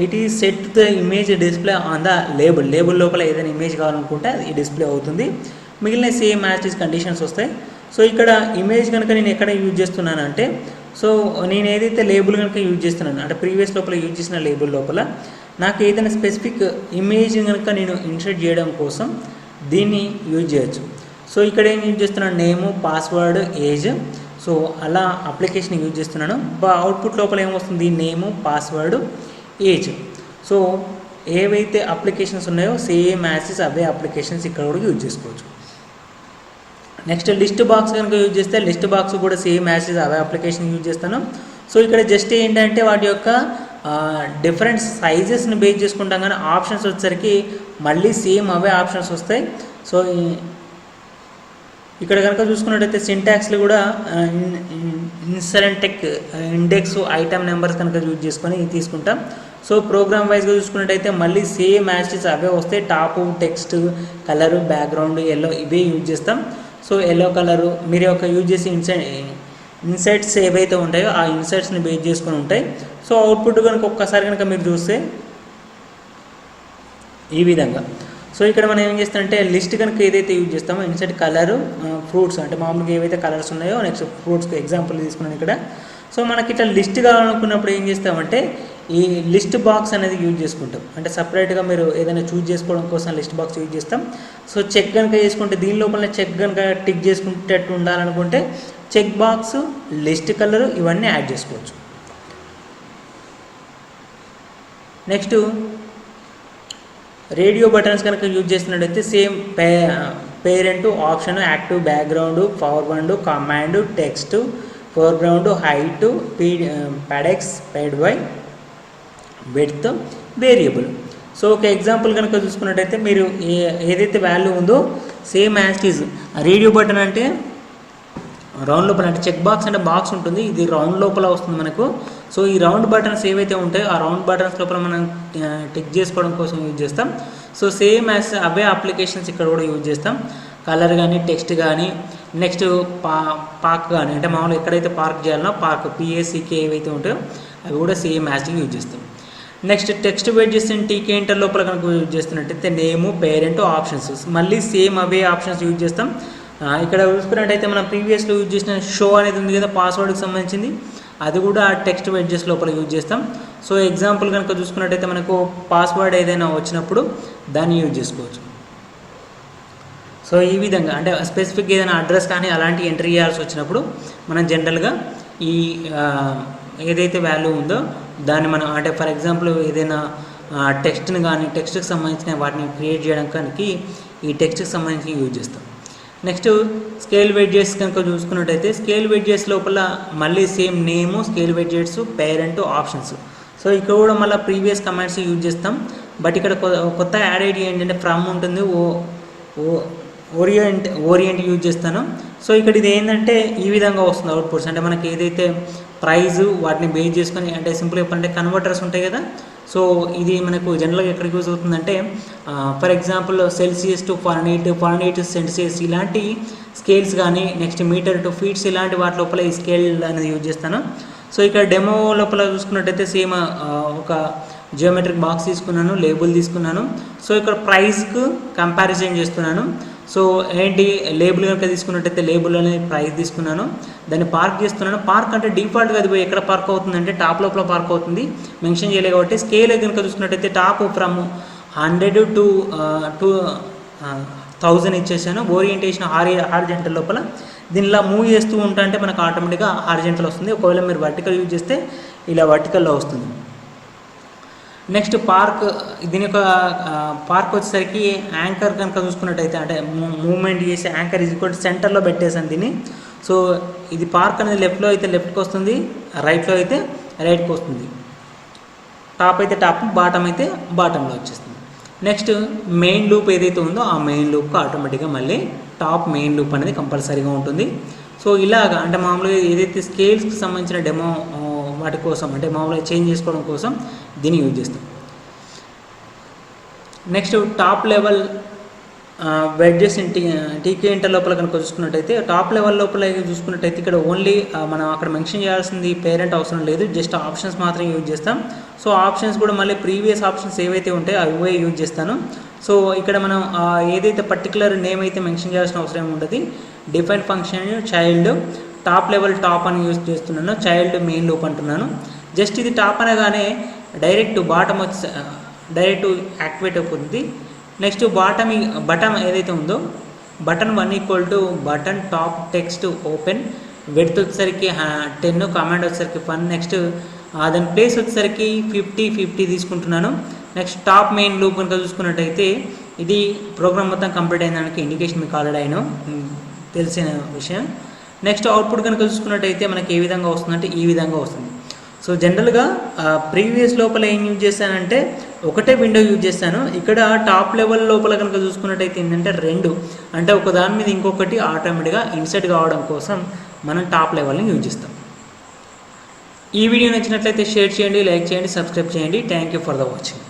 It is set the image display on the label లోపల ఏదైనా ఇమేజ్ కావాలనుకుంటే అది డిస్ప్లే అవుతుంది. మిగిలిన సేమ్ యాజ్ ఇస్ కండిషన్స్ వస్తాయి. సో ఇక్కడ ఇమేజ్ కనుక నేను ఎక్కడ యూజ్ చేస్తున్నాను అంటే, సో నేను ఏదైతే లేబుల్ కనుక యూజ్ చేస్తున్నాను అంటే ప్రీవియస్ లోపల యూజ్ చేసిన లేబుల్ లోపల నాకు ఏదైనా స్పెసిఫిక్ ఇమేజ్ కనుక నేను ఇన్సర్ట్ చేయడం కోసం దీన్ని యూజ్ చేయొచ్చు. సో ఇక్కడ ఏం యూజ్ చేస్తున్నాను, నేము, పాస్వర్డ్, ఏజ్. సో అలా అప్లికేషన్ యూజ్ చేస్తున్నాను. అవుట్పుట్ లోపల ఏమొస్తుంది, నేము, పాస్వర్డ్, ఏజ్. సో ఏవైతే అప్లికేషన్స్ ఉన్నాయో సేమ్ యాజ్ అవే అప్లికేషన్స్ ఇక్కడ కూడా యూజ్ చేసుకోవచ్చు. నెక్స్ట్ లిస్ట్ బాక్స్ కనుక యూజ్ చేస్తే లిస్ట్ బాక్స్ కూడా సేమ్ యాజ్ అవే అప్లికేషన్ యూజ్ చేస్తాను. సో ఇక్కడ జస్ట్ ఏంటంటే వాటి యొక్క డిఫరెంట్ సైజెస్ని బేస్ చేసుకుంటాం, కానీ ఆప్షన్స్ వచ్చేసరికి మళ్ళీ సేమ్ అవే ఆప్షన్స్ వస్తాయి. సో ఇక్కడ కనుక చూసుకున్నట్టయితే సింటాక్స్లు కూడా ఇన్సరెంటెక్ ఇండెక్స్ ఐటమ్ నెంబర్స్ కనుక యూజ్ చేసుకొని తీసుకుంటాం. సో ప్రోగ్రామ్ వైజ్గా చూసుకున్నట్టయితే మళ్ళీ సేమ్ యాజ్ అవే వస్తాయి. Top, text, colour, background, yellow ఇవే యూజ్ చేస్తాం. సో ఎల్లో కలరు మీరు యొక్క యూజ్ చేసి ఇన్సైట్స్ ఏవైతే ఉంటాయో ఆ ఇన్సైట్స్ని బేస్ చేసుకొని ఉంటాయి. సో అవుట్పుట్ కనుక ఒక్కసారి కనుక మీరు చూస్తే ఈ విధంగా. సో ఇక్కడ మనం ఏం చేస్తామంటే లిస్ట్ కనుక ఏదైతే యూజ్ చేస్తామో ఇన్సైట్ కలరు, ఫ్రూట్స్ అంటే మామూలుగా ఏవైతే కలర్స్ ఉన్నాయో నెక్స్ట్ ఫ్రూట్స్కి ఎగ్జాంపుల్ తీసుకున్నాను ఇక్కడ. సో మనకి ఇట్లా లిస్ట్ కావాలనుకున్నప్పుడు ఏం చేస్తామంటే ఈ లిస్ట్ బాక్స్ అనేది యూజ్ చేసుకుంటాం. అంటే సపరేట్గా మీరు ఏదైనా చూజ్ చేసుకోవడం కోసం లిస్ట్ బాక్స్ యూజ్ చేస్తాం. సో చెక్ కనుక చేసుకుంటే దీని లోపల చెక్ కనుక టిక్ చేసుకుంటట్టు ఉండాలనుకుంటే చెక్ బాక్స్, లిస్ట్ కలరు ఇవన్నీ యాడ్ చేసుకోవచ్చు. నెక్స్ట్ రేడియో బటన్స్ కనుక యూజ్ చేస్తున్నట్టయితే same parent, option, active, background, forward, command, text, foreground, height, padx, pady, width, variable. So ఒక ఎగ్జాంపుల్ కనుక చూసుకున్నట్టయితే మీరు ఏదైతే వాల్యూ ఉందో same as is. Radio button అంటే రౌండ్ లోపల అంటే చెక్ బాక్స్ అంటే బాక్స్ ఉంటుంది, ఇది రౌండ్ లోపల వస్తుంది మనకు. సో ఈ రౌండ్ బటన్స్ ఏవైతే ఉంటాయో ఆ రౌండ్ బటన్స్ లోపల మనం టిక్ చేసుకోవడం కోసం యూజ్ చేస్తాం. సో సేమ్ యాజ్ అవే అప్లికేషన్స్ ఇక్కడ కూడా యూజ్ చేస్తాం. కలర్ కానీ, టెక్స్ట్ కానీ, నెక్స్ట్ పార్క్ కానీ అంటే మామూలుగా ఎక్కడైతే పార్క్ చేయాలనో పార్క్, పిఏసీకే ఏవైతే ఉంటాయో అవి కూడా సేమ్ యాజ్ యూజ్ చేస్తాం. నెక్స్ట్ టెక్స్ట్ వెయిట్ చేస్తే టీకే ఇంటర్ లోపల కనుక యూజ్ చేస్తున్నట్టయితే నేము, పేరెంట్, ఆప్షన్స్ మళ్ళీ సేమ్ అవే ఆప్షన్స్ యూజ్ చేస్తాం. ఇక్కడ చూసుకున్నట్టయితే మనం ప్రీవియస్లో యూజ్ చేసిన షో అనేది ఉంది కదా పాస్వర్డ్కి సంబంధించింది, అది కూడా టెక్స్ట్ వెడ్జెస్ లోపల యూజ్ చేస్తాం. సో ఎగ్జాంపుల్ కనుక చూసుకున్నట్టయితే మనకు పాస్వర్డ్ ఏదైనా వచ్చినప్పుడు దాన్ని యూజ్ చేసుకోవచ్చు. సో ఈ విధంగా అంటే స్పెసిఫిక్ ఏదైనా అడ్రస్ కానీ అలాంటి ఎంట్రీ చేయాల్సి వచ్చినప్పుడు మనం జనరల్గా ఈ ఏదైతే వాల్యూ ఉందో దాన్ని మనం అంటే ఫర్ ఎగ్జాంపుల్ ఏదైనా టెక్స్ట్ని కానీ టెక్స్ట్కి సంబంధించిన వాటిని క్రియేట్ చేయడానికి ఈ టెక్స్ట్కి సంబంధించి యూజ్ చేస్తాం. నెక్స్ట్ స్కేల్ వెడ్జెస్ కనుక చూసుకున్నట్టయితే స్కేల్ వెడ్జెస్ లోపల మళ్ళీ సేమ్ నేము, స్కేల్ వెడ్జెట్స్, పేరెంట్, ఆప్షన్స్. సో ఇక్కడ కూడా మళ్ళీ ప్రీవియస్ కమాండ్స్ యూజ్ చేస్తాం. బట్ ఇక్కడ కొత్త యాడ్ ఐడి ఏంటంటే ఫ్రమ్ ఉంటుంది, ఓరియంట్ యూజ్ చేస్తాను. సో ఇక్కడ ఇది ఏంటంటే ఈ విధంగా వస్తుంది అవుట్పుట్స్. అంటే మనకి ఏదైతే ప్రైజు వాటిని బేస్ చేసుకొని అంటే సింపుల్ చెప్పాలంటే కన్వర్టర్స్ ఉంటాయి కదా. సో ఇది మనకు జనరల్గా ఎక్కడికి యూజ్ అవుతుందంటే for example Celsius to Fahrenheit, Celsius ఇలాంటి స్కేల్స్ కానీ నెక్స్ట్ మీటర్ టు ఫీట్స్ ఇలాంటి వాటి లోపల ఈ స్కేల్ అనేది యూజ్ చేస్తాను. సో ఇక్కడ డెమో లోపల చూసుకున్నట్టయితే సేమ్ ఒక జియోమెట్రిక్ బాక్స్ తీసుకున్నాను, లేబుల్ తీసుకున్నాను. సో ఇక్కడ ప్రైస్కు కంపారిజన్ చేస్తున్నాను. సో ఏంటి లేబుల్ కనుక తీసుకున్నట్టయితే లేబుల్ అనేది ప్రైస్ తీసుకున్నాను, దాన్ని పార్క్ చేస్తున్నాను. పార్క్ అంటే డిఫాల్ట్గా అది పోయి ఎక్కడ పార్క్ అవుతుందంటే టాప్ లోపల పార్క్ అవుతుంది, మెన్షన్ చేయలేదు కాబట్టి. స్కేల్ కనుక చూసుకున్నట్టయితే టాప్ ఫ్రమ్ 100 to 1000 ఇచ్చేసాను. ఓరియంటేషన్ హారిజెంటల్ లోపల దీనిలా మూవ్ చేస్తూ ఉంటా అంటే మనకు ఆటోమేటిక్గా హారిజెంటల్ వస్తుంది. ఒకవేళ మీరు వర్టికల్ యూజ్ చేస్తే ఇలా వర్టికల్లో వస్తుంది. నెక్స్ట్ పార్క్, దీని యొక్క పార్క్ వచ్చేసరికి యాంకర్ కనుక చూసుకున్నట్టయితే అంటే మూవ్మెంట్ చేసి యాంకర్ ఇది కూడా సెంటర్లో పెట్టేసాను దీన్ని. సో ఇది పార్క్ అనేది లెఫ్ట్లో అయితే లెఫ్ట్కి వస్తుంది, రైట్లో అయితే రైట్కి వస్తుంది. టాప్ అయితే టాప్, బాటమ్ అయితే బాటంలో వచ్చేస్తుంది. నెక్స్ట్ మెయిన్ లూప్ ఏదైతే ఉందో ఆ మెయిన్ లూప్కి ఆటోమేటిక్గా మళ్ళీ టాప్ మెయిన్ లూప్ అనేది కంపల్సరీగా ఉంటుంది. సో ఇలాగా అంటే మామూలుగా ఏదైతే స్కేల్స్కి సంబంధించిన డెమో వాటి కోసం అంటే మామూలుగా చేంజ్ చేసుకోవడం కోసం దీన్ని యూజ్ చేస్తాం. నెక్స్ట్ టాప్ లెవెల్ వెడ్జెస్ టీకే ఇంటర్ లోపల కనుక చూసుకున్నట్టయితే టాప్ లెవెల్ లోపల చూసుకున్నట్టయితే ఇక్కడ ఓన్లీ మనం అక్కడ మెన్షన్ చేయాల్సింది పేరెంట్ అవసరం లేదు, జస్ట్ ఆప్షన్స్ మాత్రం యూజ్ చేస్తాం. సో ఆప్షన్స్ కూడా మళ్ళీ ప్రీవియస్ ఆప్షన్స్ ఏవైతే ఉంటాయో అవే యూజ్ చేస్తాను. సో ఇక్కడ మనం ఏదైతే పర్టికులర్ నేమ్ అయితే మెన్షన్ చేయాల్సిన అవసరం ఉండదు. Define function child top level top అని యూజ్ చేస్తున్నాను, చైల్డ్ మెయిన్ లూప్ అంటున్నాను. జస్ట్ ఇది టాప్ అనగానే డైరెక్ట్ బాటమ్ వచ్చి డైరెక్ట్ యాక్టివేట్ అయిపోతుంది. నెక్స్ట్ బటన్ ఏదైతే ఉందో button 1 = button top text open, width వచ్చేసరికి 10, కమాండ్ వచ్చేసరికి 1. నెక్స్ట్ దాని ప్లేస్ వచ్చేసరికి 50 తీసుకుంటున్నాను. నెక్స్ట్ టాప్ మెయిన్ లూప్ కనుక చూసుకున్నట్టయితే ఇది ప్రోగ్రామ్ మొత్తం కంప్లీట్ అయిన దానికి ఇండికేషన్ మీకు ఆల్రెడీ అయినా తెలిసిన విషయం. నెక్స్ట్ అవుట్పుట్ కనుక చూసుకున్నట్టయితే మనకి ఏ విధంగా వస్తుందంటే ఈ విధంగా వస్తుంది. సో జనరల్గా ప్రీవియస్ లోపల ఏం యూజ్ చేశానంటే ఒకటే విండో యూజ్ చేస్తాను. ఇక్కడ టాప్ లెవెల్ లోపల కనుక చూసుకున్నట్టయితే ఏంటంటే 2 అంటే ఒక దాని మీద ఇంకొకటి ఆటోమేటిక్గా ఇన్సర్ట్ కావడం కోసం మనం టాప్ లెవెల్ని యూజ్ చేస్తాం. ఈ వీడియో నచ్చినట్లయితే షేర్ చేయండి, లైక్ చేయండి, సబ్స్క్రైబ్ చేయండి. Thank you for the watching.